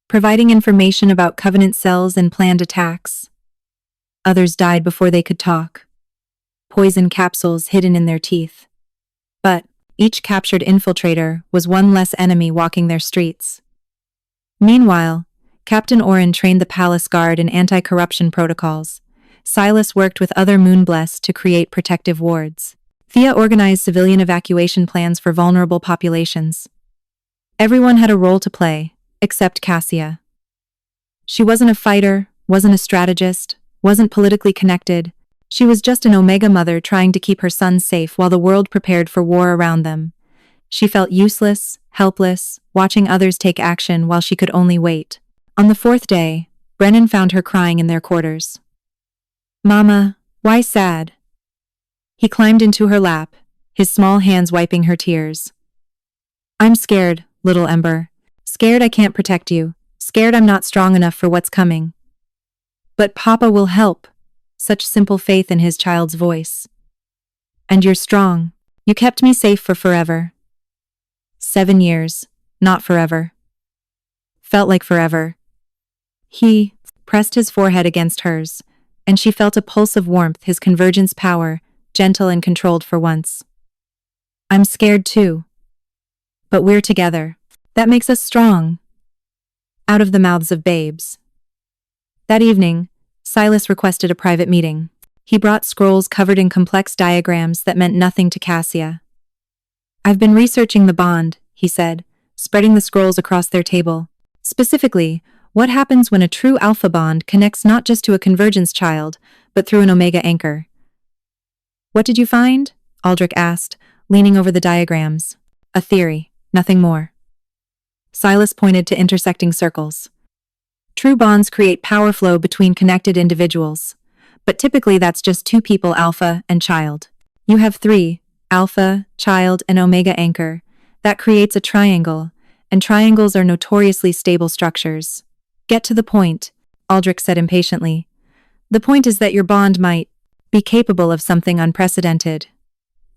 providing information about Covenant cells and planned attacks. Others died before they could talk. Poison capsules hidden in their teeth. But each captured infiltrator was one less enemy walking their streets. Meanwhile, Captain Oren trained the palace guard in anti-corruption protocols. Silas worked with other Moonblessed to create protective wards. Thea organized civilian evacuation plans for vulnerable populations. Everyone had a role to play, except Cassia. She wasn't a fighter, wasn't a strategist, wasn't politically connected. She was just an Omega mother trying to keep her sons safe while the world prepared for war around them. She felt useless, helpless, watching others take action while she could only wait. On the 4th day, Brennan found her crying in their quarters. Mama, why sad? He climbed into her lap, his small hands wiping her tears. I'm scared, little Ember. Scared I can't protect you. Scared I'm not strong enough for what's coming. But Papa will help. Such simple faith in his child's voice. And you're strong. You kept me safe for forever. 7 years, not forever. Felt like forever. He pressed his forehead against hers, and she felt a pulse of warmth, his convergence power, gentle and controlled for once. I'm scared too. But we're together. That makes us strong. Out of the mouths of babes. That evening, Silas requested a private meeting. He brought scrolls covered in complex diagrams that meant nothing to Cassia. I've been researching the bond, he said, spreading the scrolls across their table. Specifically, what happens when a true alpha bond connects not just to a convergence child, but through an omega anchor. What did you find? Aldrich asked, leaning over the diagrams. A theory, nothing more. Silas pointed to intersecting circles. True bonds create power flow between connected individuals. But typically that's just 2 people, alpha and child. You have 3, alpha, child, and omega anchor. That creates a triangle, and triangles are notoriously stable structures. Get to the point, Aldrich said impatiently. The point is that your bond might be capable of something unprecedented.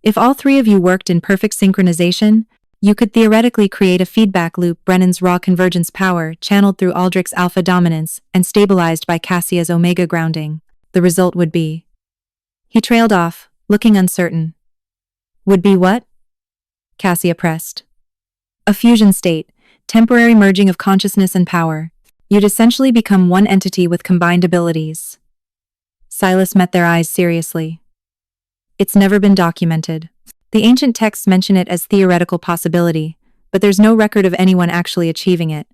If all 3 of you worked in perfect synchronization, you could theoretically create a feedback loop. Brennan's raw convergence power channeled through Aldrich's alpha dominance and stabilized by Cassia's omega grounding. The result would be... He trailed off, looking uncertain. Would be what? Cassia pressed. A fusion state, temporary merging of consciousness and power. You'd essentially become one entity with combined abilities. Silas met their eyes seriously. It's never been documented. The ancient texts mention it as theoretical possibility, but there's no record of anyone actually achieving it.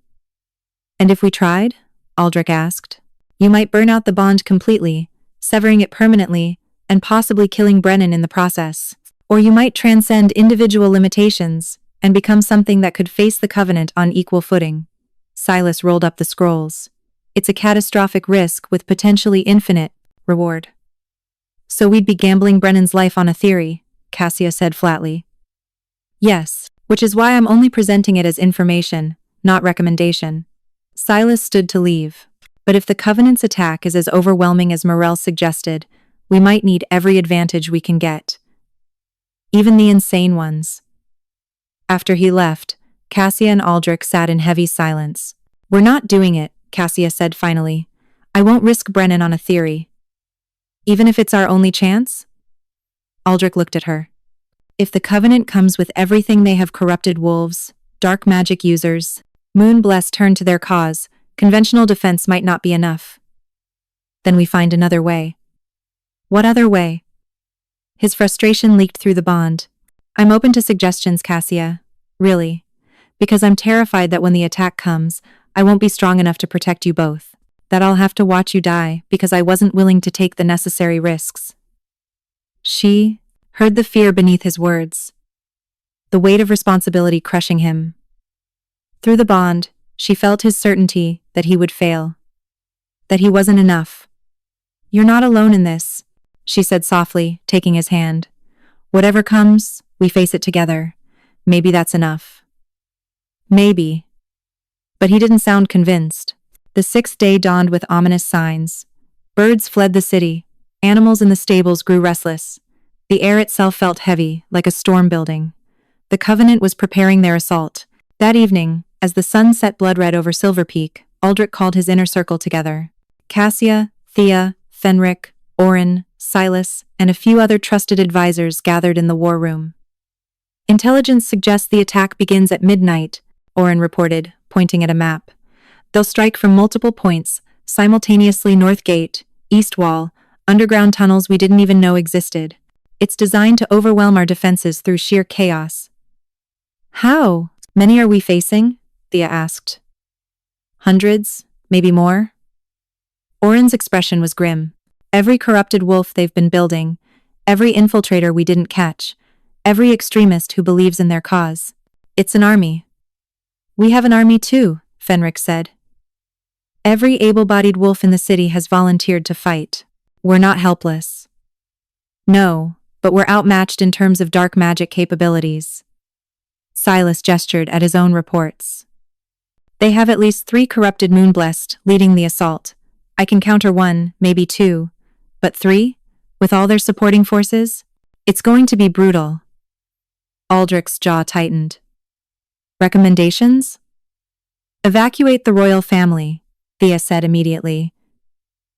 And if we tried? Aldrich asked. You might burn out the bond completely, severing it permanently, and possibly killing Brennan in the process. Or you might transcend individual limitations and become something that could face the Covenant on equal footing. Silas rolled up the scrolls. It's a catastrophic risk with potentially infinite reward. So we'd be gambling Brennan's life on a theory, Cassia said flatly. Yes, which is why I'm only presenting it as information, not recommendation. Silas stood to leave. But if the Covenant's attack is as overwhelming as Morel suggested, we might need every advantage we can get. Even the insane ones. After he left, Cassia and Aldrich sat in heavy silence. We're not doing it, Cassia said finally. I won't risk Brennan on a theory. Even if it's our only chance? Aldrich looked at her. If the Covenant comes with everything they have, corrupted wolves, dark magic users, Moonblessed turn to their cause, conventional defense might not be enough. Then we find another way. What other way? His frustration leaked through the bond. I'm open to suggestions, Cassia. Really. Because I'm terrified that when the attack comes, I won't be strong enough to protect you both. That I'll have to watch you die because I wasn't willing to take the necessary risks. She heard the fear beneath his words, the weight of responsibility crushing him. Through the bond, she felt his certainty that he would fail, that he wasn't enough. You're not alone in this, she said softly, taking his hand. Whatever comes, we face it together. Maybe that's enough. Maybe. But he didn't sound convinced. The sixth day dawned with ominous signs. Birds fled the city. Animals in the stables grew restless. The air itself felt heavy, like a storm building. The Covenant was preparing their assault. That evening, as the sun set blood-red over Silver Peak, Aldrich called his inner circle together. Cassia, Thea, Fenric, Orin, Silas, and a few other trusted advisors gathered in the war room. Intelligence suggests the attack begins at midnight, Orin reported, pointing at a map. They'll strike from multiple points, simultaneously North Gate, East Wall, underground tunnels we didn't even know existed. It's designed to overwhelm our defenses through sheer chaos. How many are we facing? Thea asked. Hundreds, maybe more? Orin's expression was grim. Every corrupted wolf they've been building, every infiltrator we didn't catch, every extremist who believes in their cause. It's an army. We have an army too, Fenric said. Every able-bodied wolf in the city has volunteered to fight. We're not helpless. No, but we're outmatched in terms of dark magic capabilities. Silas gestured at his own reports. They have at least 3 corrupted Moonblessed leading the assault. I can counter 1, maybe 2. But 3? With all their supporting forces? It's going to be brutal. Aldrich's jaw tightened. Recommendations? Evacuate the royal family, Thea said immediately.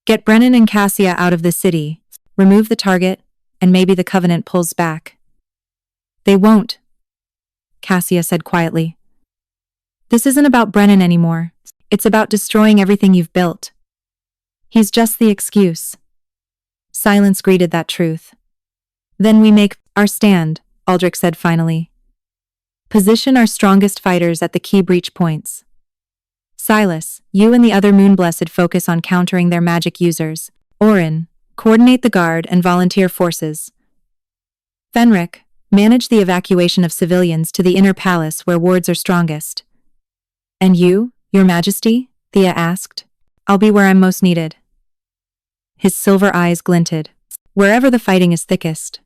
Get Brennan and Cassia out of the city, remove the target, and maybe the Covenant pulls back. They won't, Cassia said quietly. This isn't about Brennan anymore. It's about destroying everything you've built. He's just the excuse. Silence greeted that truth. Then we make our stand, Aldrich said finally. Position our strongest fighters at the key breach points. Silas, you and the other Moonblessed focus on countering their magic users. Orin, coordinate the guard and volunteer forces. Fenric, manage the evacuation of civilians to the inner palace where wards are strongest. And you, Your Majesty? Thea asked. I'll be where I'm most needed. His silver eyes glinted. Wherever the fighting is thickest.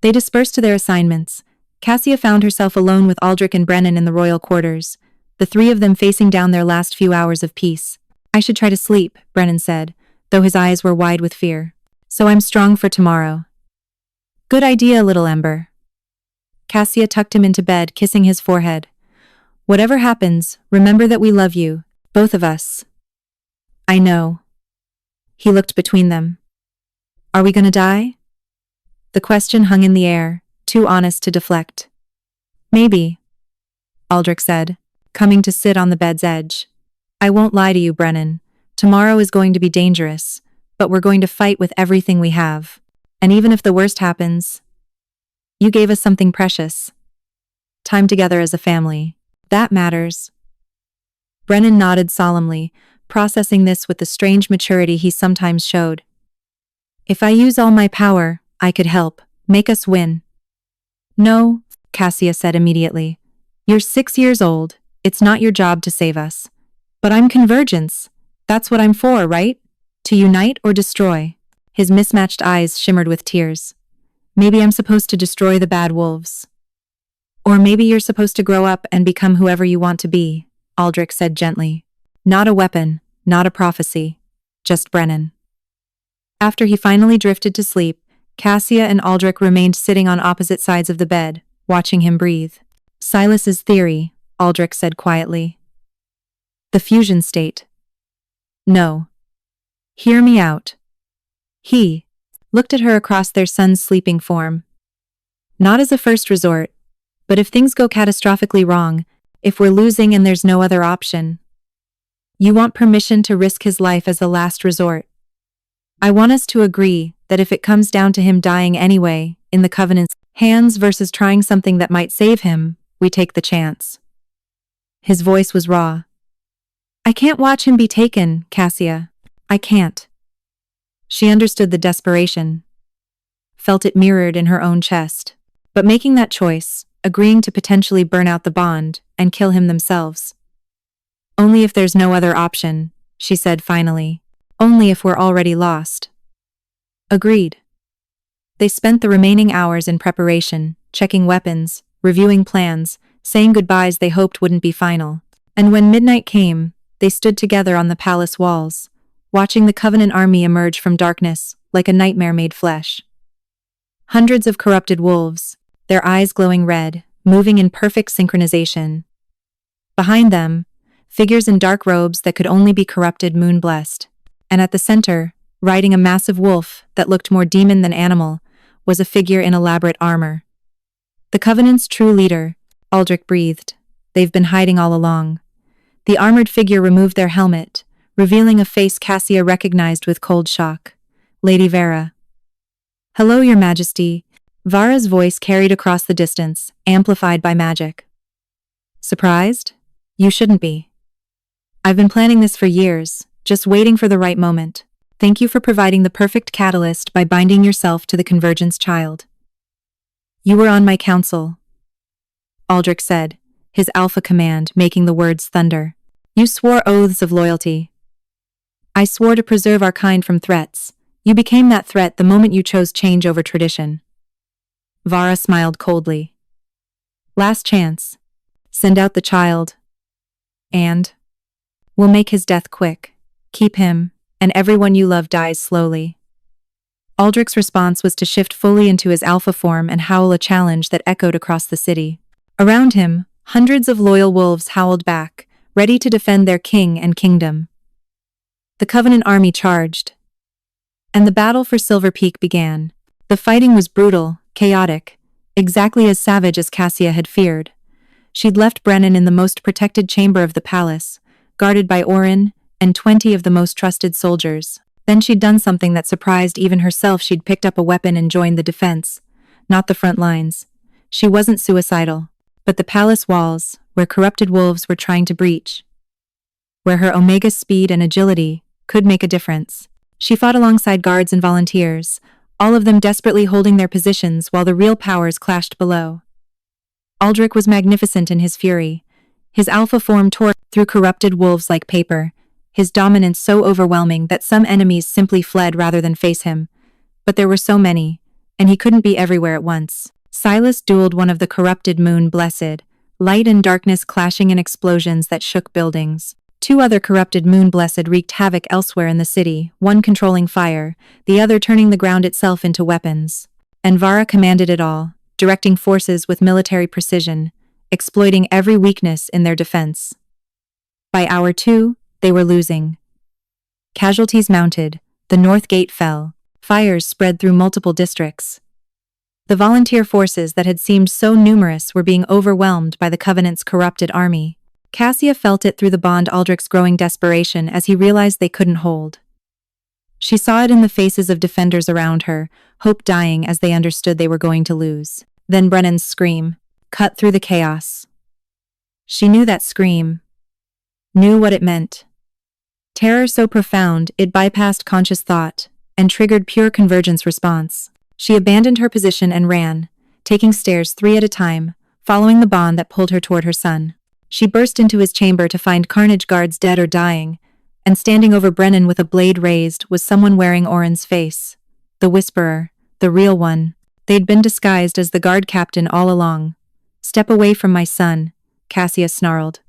They dispersed to their assignments. Cassia found herself alone with Aldrich and Brennan in the royal quarters, the 3 of them facing down their last few hours of peace. I should try to sleep, Brennan said, though his eyes were wide with fear. So I'm strong for tomorrow. Good idea, little Ember. Cassia tucked him into bed, kissing his forehead. Whatever happens, remember that we love you, both of us. I know. He looked between them. Are we gonna die? The question hung in the air, too honest to deflect. Maybe, Aldrich said, coming to sit on the bed's edge. I won't lie to you, Brennan. Tomorrow is going to be dangerous, but we're going to fight with everything we have. And even if the worst happens, you gave us something precious. Time together as a family. That matters. Brennan nodded solemnly, processing this with the strange maturity he sometimes showed. If I use all my power, I could help, make us win. No, Cassia said immediately. You're 6 years old, it's not your job to save us. But I'm Convergence. That's what I'm for, right? To unite or destroy. His mismatched eyes shimmered with tears. Maybe I'm supposed to destroy the bad wolves. Or maybe you're supposed to grow up and become whoever you want to be, Aldrich said gently. Not a weapon, not a prophecy. Just Brennan. After he finally drifted to sleep, Cassia and Aldrich remained sitting on opposite sides of the bed, watching him breathe. Silas's theory, Aldrich said quietly. The fusion state. No. Hear me out. He looked at her across their son's sleeping form. Not as a first resort, but if things go catastrophically wrong, if we're losing and there's no other option. You want permission to risk his life as a last resort. I want us to agree that if it comes down to him dying anyway, in the Covenant's hands versus trying something that might save him, we take the chance. His voice was raw. I can't watch him be taken, Cassia. I can't. She understood the desperation, felt it mirrored in her own chest. But making that choice, agreeing to potentially burn out the bond and kill him themselves. Only if there's no other option, she said finally. Only if we're already lost. Agreed. They spent the remaining hours in preparation, checking weapons, reviewing plans, saying goodbyes they hoped wouldn't be final. And when midnight came, they stood together on the palace walls, watching the Covenant army emerge from darkness like a nightmare made flesh. Hundreds of corrupted wolves, their eyes glowing red, moving in perfect synchronization. Behind them, figures in dark robes that could only be corrupted moon-blessed. And at the center, riding a massive wolf that looked more demon than animal, was a figure in elaborate armor. The Covenant's true leader, Aldrich breathed. They've been hiding all along. The armored figure removed their helmet, revealing a face Cassia recognized with cold shock. Lady Vera. Hello, Your Majesty. Vara's voice carried across the distance, amplified by magic. Surprised? You shouldn't be. I've been planning this for years, just waiting for the right moment. Thank you for providing the perfect catalyst by binding yourself to the Convergence child. You were on my council, Aldrich said, his alpha command making the words thunder. You swore oaths of loyalty. I swore to preserve our kind from threats. You became that threat the moment you chose change over tradition. Vara smiled coldly. Last chance. Send out the child. And we'll make his death quick. Keep him, and everyone you love dies slowly. Aldrich's response was to shift fully into his alpha form and howl a challenge that echoed across the city. Around him, hundreds of loyal wolves howled back, ready to defend their king and kingdom. The Covenant army charged. And the battle for Silver Peak began. The fighting was brutal, chaotic, exactly as savage as Cassia had feared. She'd left Brennan in the most protected chamber of the palace, guarded by Orin and 20 of the most trusted soldiers. Then she'd done something that surprised even herself. She'd picked up a weapon and joined the defense, not the front lines. She wasn't suicidal, but the palace walls, where corrupted wolves were trying to breach. Where her Omega speed and agility could make a difference. She fought alongside guards and volunteers, all of them desperately holding their positions while the real powers clashed below. Aldrich was magnificent in his fury. His alpha form tore through corrupted wolves like paper, his dominance so overwhelming that some enemies simply fled rather than face him. But there were so many, and he couldn't be everywhere at once. Silas dueled one of the corrupted moon-blessed, light and darkness clashing in explosions that shook buildings. 2 other corrupted moon-blessed wreaked havoc elsewhere in the city, one controlling fire, the other turning the ground itself into weapons. And Vara commanded it all, directing forces with military precision, exploiting every weakness in their defense. By hour 2, they were losing. Casualties mounted, the North Gate fell, fires spread through multiple districts. The volunteer forces that had seemed so numerous were being overwhelmed by the Covenant's corrupted army. Cassia felt it through the bond Aldrich's growing desperation as he realized they couldn't hold. She saw it in the faces of defenders around her, hope dying as they understood they were going to lose. Then Brennan's scream cut through the chaos. She knew that scream, knew what it meant. Terror so profound it bypassed conscious thought and triggered pure convergence response. She abandoned her position and ran, taking stairs 3 at a time, following the bond that pulled her toward her son. She burst into his chamber to find Carnage guards dead or dying, and standing over Brennan with a blade raised was someone wearing Orin's face. The Whisperer, the real one. They'd been disguised as the guard captain all along. Step away from my son, Cassia snarled.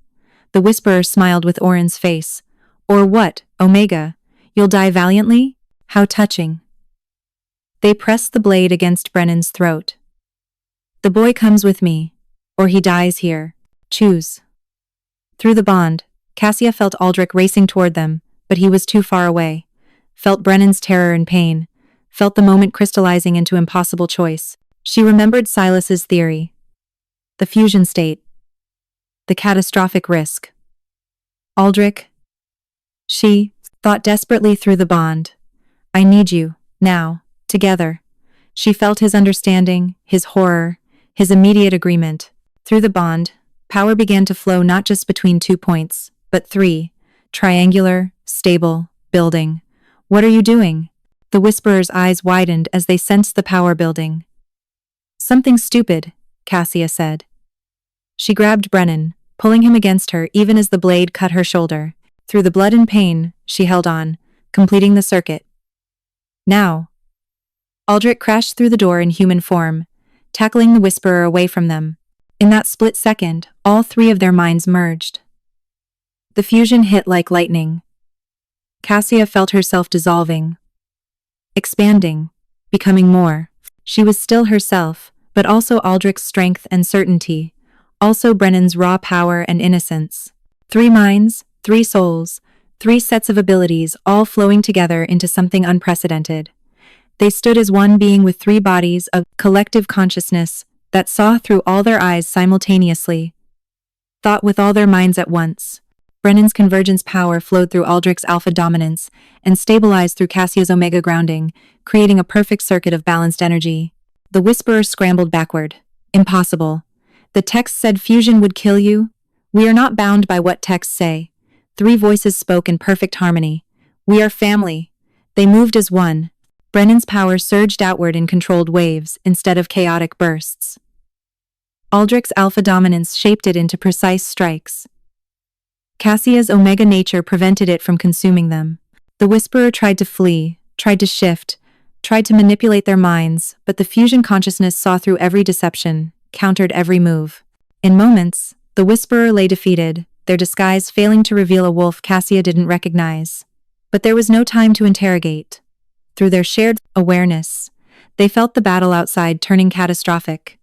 The Whisperer smiled with Orin's face. Or what, Omega? You'll die valiantly? How touching. They pressed the blade against Brennan's throat. The boy comes with me, or he dies here. Choose. Through the bond, Cassia felt Aldrich racing toward them, but he was too far away. Felt Brennan's terror and pain. Felt the moment crystallizing into impossible choice. She remembered Silas's theory. The fusion state. The catastrophic risk. Aldrich. She thought desperately through the bond. I need you, now, Together, she felt his understanding, his horror, his immediate agreement. Through the bond, power began to flow not just between 2 points, but 3, triangular, stable, building. What are you doing? The Whisperer's eyes widened as they sensed the power building. Something stupid, Cassia said. She grabbed Brennan, pulling him against her even as the blade cut her shoulder. Through the blood and pain, she held on, completing the circuit. Now. Aldrich crashed through the door in human form, tackling the Whisperer away from them. In that split second, all 3 of their minds merged. The fusion hit like lightning. Cassia felt herself dissolving, expanding, becoming more. She was still herself, but also Aldrich's strength and certainty, also Brennan's raw power and innocence. 3 minds, 3 souls, 3 sets of abilities, all flowing together into something unprecedented. They stood as one being with 3 bodies, a collective consciousness that saw through all their eyes simultaneously, thought with all their minds at once. Brennan's convergence power flowed through Aldrich's alpha dominance and stabilized through Cassia's omega grounding, creating a perfect circuit of balanced energy. The Whisperer scrambled backward. Impossible. The text said fusion would kill you. We are not bound by what texts say. 3 voices spoke in perfect harmony. We are family. They moved as one. Brennan's power surged outward in controlled waves instead of chaotic bursts. Aldrich's alpha dominance shaped it into precise strikes. Cassia's omega nature prevented it from consuming them. The Whisperer tried to flee, tried to shift, tried to manipulate their minds, but the fusion consciousness saw through every deception, countered every move. In moments, the Whisperer lay defeated, their disguise failing to reveal a wolf Cassia didn't recognize. But there was no time to interrogate. Through their shared awareness, they felt the battle outside turning catastrophic.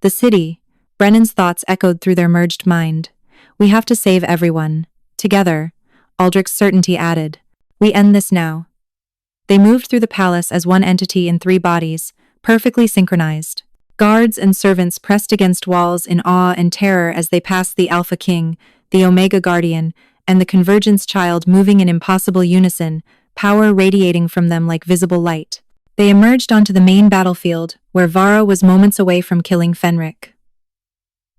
The city, Brennan's thoughts echoed through their merged mind. We have to save everyone. Together, Aldrich's certainty added. We end this now. They moved through the palace as one entity in 3 bodies, perfectly synchronized. Guards and servants pressed against walls in awe and terror as they passed the Alpha King, the Omega Guardian, and the Convergence Child moving in impossible unison, power radiating from them like visible light. They emerged onto the main battlefield, where Vara was moments away from killing Fenric.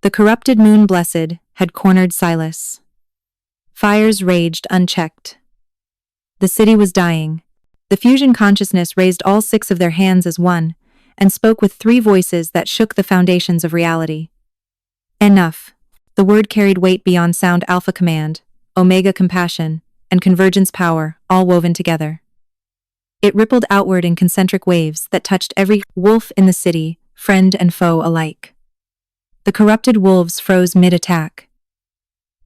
The corrupted moon blessed had cornered Silas. Fires raged unchecked. The city was dying. The fusion consciousness raised all 6 of their hands as one, and spoke with 3 voices that shook the foundations of reality. Enough. The word carried weight beyond sound. Alpha command, Omega compassion, and convergence power, all woven together. It rippled outward in concentric waves that touched every wolf in the city, friend and foe alike. The corrupted wolves froze mid-attack.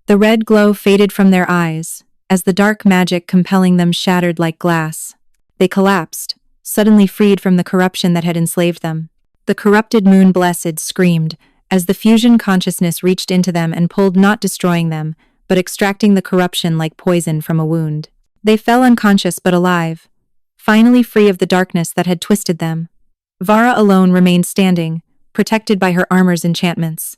The red glow faded from their eyes, as the dark magic compelling them shattered like glass. They collapsed, suddenly freed from the corruption that had enslaved them. The corrupted moon blessed screamed, as the fusion consciousness reached into them and pulled, not destroying them, but extracting the corruption like poison from a wound. They fell unconscious but alive, finally free of the darkness that had twisted them. Vara alone remained standing, protected by her armor's enchantments.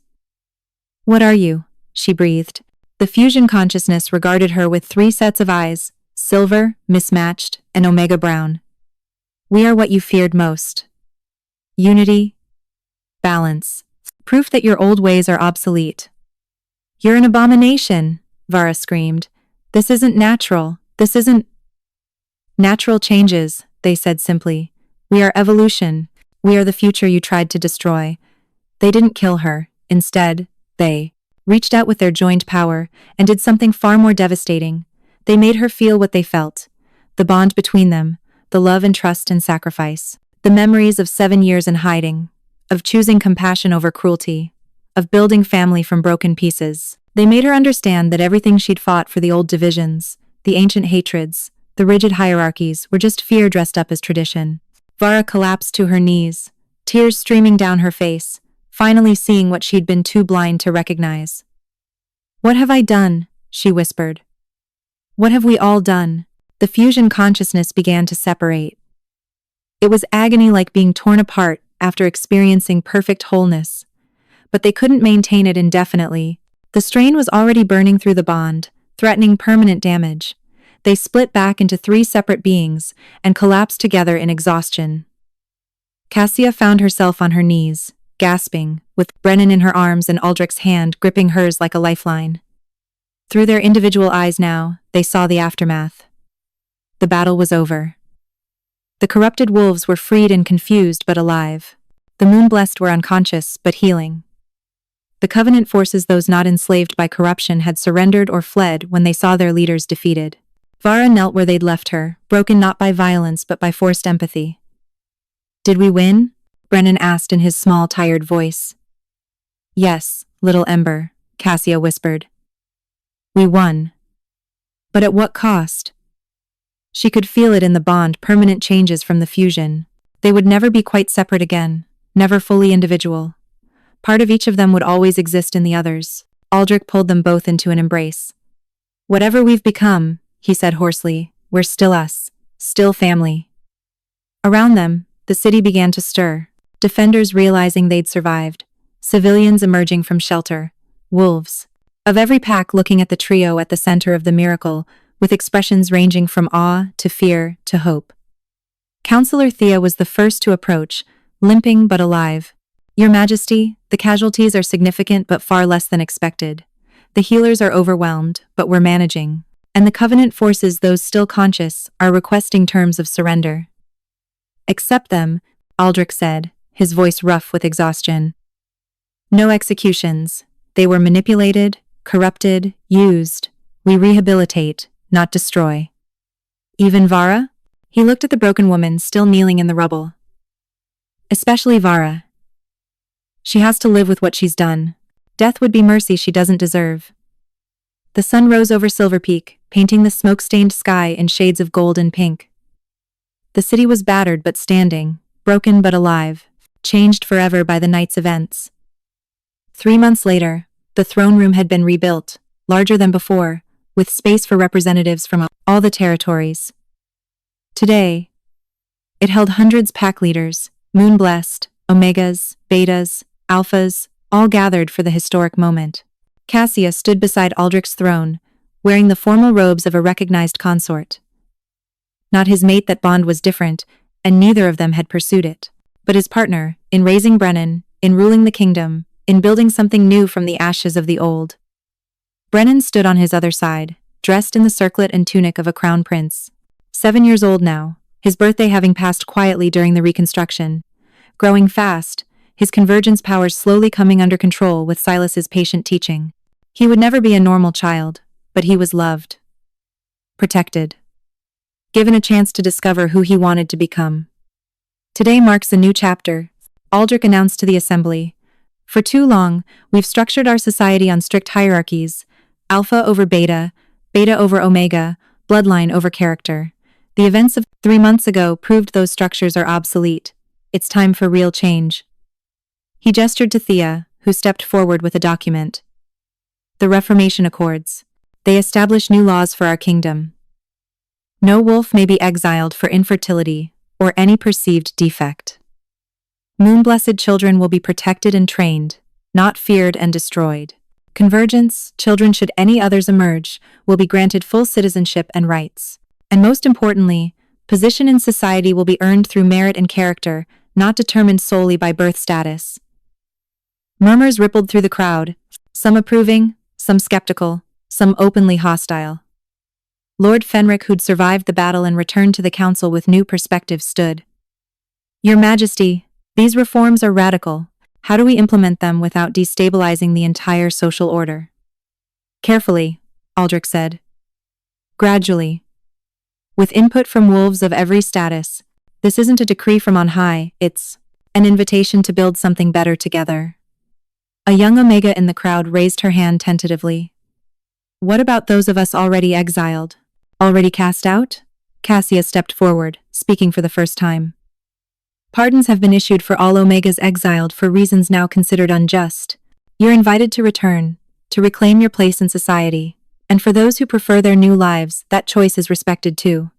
What are you? She breathed. The fusion consciousness regarded her with 3 sets of eyes, silver, mismatched, and omega brown. We are what you feared most. Unity. Balance. Proof that your old ways are obsolete. You're an abomination, Vara screamed. This isn't natural. This isn't... Natural changes, they said simply. We are evolution. We are the future you tried to destroy. They didn't kill her. Instead, they reached out with their joined power and did something far more devastating. They made her feel what they felt. The bond between them, the love and trust and sacrifice. The memories of 7 years in hiding, of choosing compassion over cruelty, of building family from broken pieces. They made her understand that everything she'd fought for, the old divisions, the ancient hatreds, the rigid hierarchies, were just fear dressed up as tradition. Vara collapsed to her knees, tears streaming down her face, finally seeing what she'd been too blind to recognize. What have I done? She whispered. What have we all done? The fusion consciousness began to separate. It was agony, like being torn apart after experiencing perfect wholeness. But they couldn't maintain it indefinitely. The strain was already burning through the bond, threatening permanent damage. They split back into 3 separate beings and collapsed together in exhaustion. Cassia found herself on her knees, gasping, with Brennan in her arms and Aldrich's hand gripping hers like a lifeline. Through their individual eyes now, they saw the aftermath. The battle was over. The corrupted wolves were freed and confused but alive. The moon-blessed were unconscious but healing. The Covenant forces, those not enslaved by corruption, had surrendered or fled when they saw their leaders defeated. Vara knelt where they'd left her, broken not by violence but by forced empathy. "Did we win?" Brennan asked in his small, tired voice. "Yes, little Ember," Cassia whispered. "We won. But at what cost?" She could feel it in the bond, permanent changes from the fusion. They would never be quite separate again, never fully individual. Part of each of them would always exist in the others. Aldrich pulled them both into an embrace. "Whatever we've become," he said hoarsely, "we're still us, still family." Around them, the city began to stir. Defenders realizing they'd survived. Civilians emerging from shelter. Wolves. Of every pack looking at the trio at the center of the miracle, with expressions ranging from awe to fear to hope. Counselor Thea was the first to approach, limping but alive. "Your Majesty, the casualties are significant but far less than expected. The healers are overwhelmed, but we're managing. And the Covenant forces, those still conscious, are requesting terms of surrender." "Accept them," Aldrich said, his voice rough with exhaustion. "No executions. They were manipulated, corrupted, used. We rehabilitate, not destroy." "Even Vara?" He looked at the broken woman still kneeling in the rubble. "Especially Vara. She has to live with what she's done. Death would be mercy she doesn't deserve." The sun rose over Silver Peak, painting the smoke-stained sky in shades of gold and pink. The city was battered but standing, broken but alive, changed forever by the night's events. 3 months later, the throne room had been rebuilt, larger than before, with space for representatives from all the territories. Today, it held hundreds pack leaders, moon-blessed, omegas, betas, alphas, all gathered for the historic moment. Cassia stood beside Aldrich's throne, wearing the formal robes of a recognized consort. Not his mate, that bond was different, and neither of them had pursued it. But his partner, in raising Brennan, in ruling the kingdom, in building something new from the ashes of the old. Brennan stood on his other side, dressed in the circlet and tunic of a crown prince. 7 years old now, his birthday having passed quietly during the reconstruction. Growing fast, his convergence powers slowly coming under control with Silas's patient teaching. He would never be a normal child, but he was loved. Protected. Given a chance to discover who he wanted to become. "Today marks a new chapter," Aldrich announced to the assembly. "For too long, we've structured our society on strict hierarchies, alpha over beta, beta over omega, bloodline over character. The events of 3 months ago proved those structures are obsolete. It's time for real change." He gestured to Thea, who stepped forward with a document. "The Reformation Accords. They establish new laws for our kingdom. No wolf may be exiled for infertility or any perceived defect. Moon-blessed children will be protected and trained, not feared and destroyed. Convergence, children should any others emerge, will be granted full citizenship and rights. And most importantly, position in society will be earned through merit and character, not determined solely by birth status." Murmurs rippled through the crowd, some approving, some skeptical, some openly hostile. Lord Fenric, who'd survived the battle and returned to the council with new perspectives, stood. "Your Majesty, these reforms are radical. How do we implement them without destabilizing the entire social order?" "Carefully," Aldrich said. "Gradually. With input from wolves of every status. This isn't a decree from on high, it's an invitation to build something better together." A young Omega in the crowd raised her hand tentatively. "What about those of us already exiled? Already cast out?" Cassia stepped forward, speaking for the first time. "Pardons have been issued for all Omegas exiled for reasons now considered unjust. You're invited to return, to reclaim your place in society, and for those who prefer their new lives, that choice is respected too."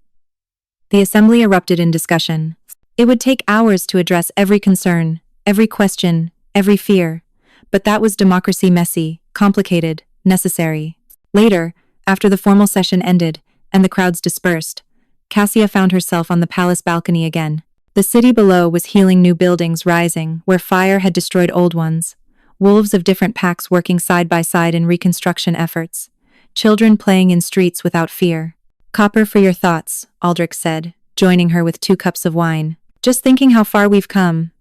The assembly erupted in discussion. It would take hours to address every concern, every question, every fear. But that was democracy, messy, complicated, necessary. Later, after the formal session ended, and the crowds dispersed, Cassia found herself on the palace balcony again. The city below was healing, new buildings rising where fire had destroyed old ones, wolves of different packs working side by side in reconstruction efforts, children playing in streets without fear. "Copper for your thoughts," Aldrich said, joining her with 2 cups of wine. "Just thinking how far we've come.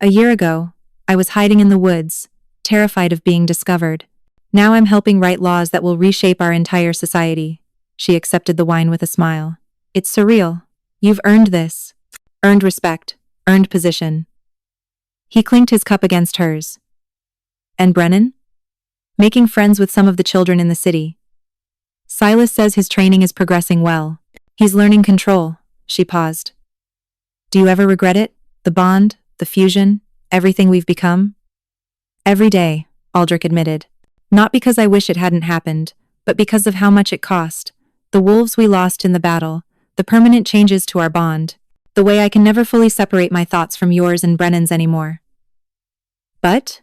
A year ago, I was hiding in the woods, terrified of being discovered. Now I'm helping write laws that will reshape our entire society." She accepted the wine with a smile. "It's surreal. You've earned this. Earned respect. Earned position." He clinked his cup against hers. "And Brennan? Making friends with some of the children in the city. Silas says his training is progressing well. He's learning control." She paused. "Do you ever regret it? The bond, the fusion, everything we've become?" "Every day," Aldrich admitted. "Not because I wish it hadn't happened, but because of how much it cost. The wolves we lost in the battle, the permanent changes to our bond, the way I can never fully separate my thoughts from yours and Brennan's anymore." "But?"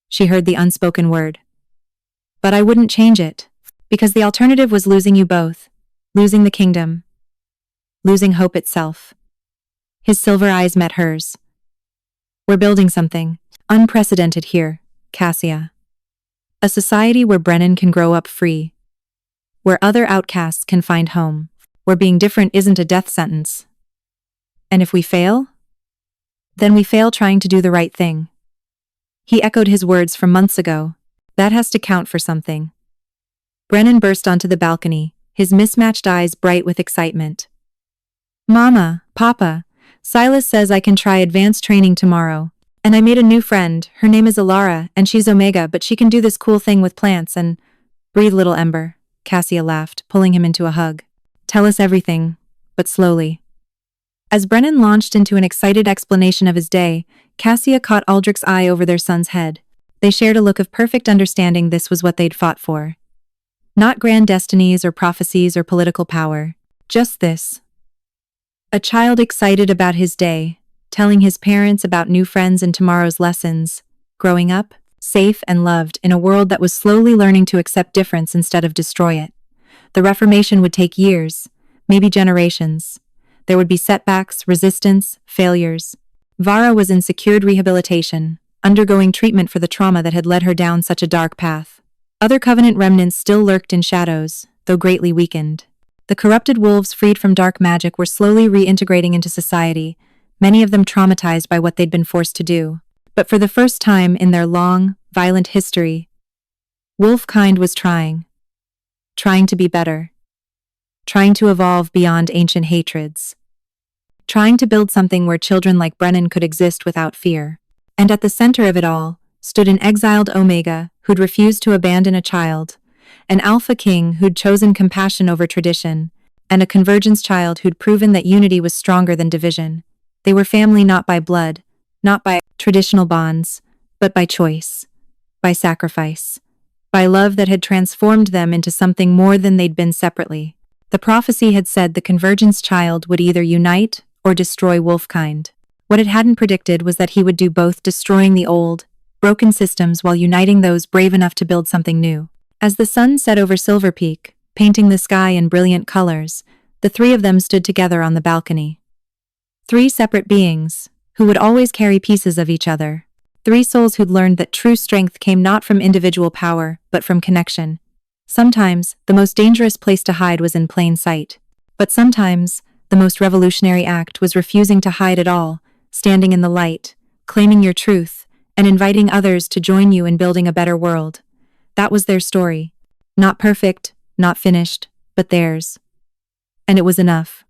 She heard the unspoken word. "But I wouldn't change it. Because the alternative was losing you both. Losing the kingdom. Losing hope itself." His silver eyes met hers. "We're building something unprecedented here, Cassia. A society where Brennan can grow up free. Where other outcasts can find home. Where being different isn't a death sentence. And if we fail? Then we fail trying to do the right thing." He echoed his words from months ago. "That has to count for something." Brennan burst onto the balcony, his mismatched eyes bright with excitement. "Mama, Papa, Silas says I can try advanced training tomorrow. And I made a new friend, her name is Alara, and she's Omega, but she can do this cool thing with plants and—" "Breathe, little Ember," Cassia laughed, pulling him into a hug. "Tell us everything, but slowly." As Brennan launched into an excited explanation of his day, Cassia caught Aldrich's eye over their son's head. They shared a look of perfect understanding. This was what they'd fought for. Not grand destinies or prophecies or political power. Just this. A child excited about his day, telling his parents about new friends and tomorrow's lessons, growing up, safe and loved in a world that was slowly learning to accept difference instead of destroy it. The reformation would take years, maybe generations. There would be setbacks, resistance, failures. Vara was in secured rehabilitation, undergoing treatment for the trauma that had led her down such a dark path. Other Covenant remnants still lurked in shadows, though greatly weakened. The corrupted wolves freed from dark magic were slowly reintegrating into society, many of them traumatized by what they'd been forced to do. But for the first time in their long, violent history, wolfkind was trying to be better, trying to evolve beyond ancient hatreds, trying to build something where children like Brennan could exist without fear. And at the center of it all stood an exiled Omega who'd refused to abandon a child, an Alpha King who'd chosen compassion over tradition, and a Convergence child who'd proven that unity was stronger than division. They were family not by blood, not by traditional bonds, but by choice, by sacrifice, by love that had transformed them into something more than they'd been separately. The prophecy had said the Convergence child would either unite or destroy wolfkind. What it hadn't predicted was that he would do both, destroying the old, broken systems while uniting those brave enough to build something new. As the sun set over Silver Peak, painting the sky in brilliant colors, the 3 of them stood together on the balcony. 3 separate beings, who would always carry pieces of each other. 3 souls who'd learned that true strength came not from individual power, but from connection. Sometimes, the most dangerous place to hide was in plain sight. But sometimes, the most revolutionary act was refusing to hide at all, standing in the light, claiming your truth, and inviting others to join you in building a better world. That was their story. Not perfect, not finished, but theirs. And it was enough.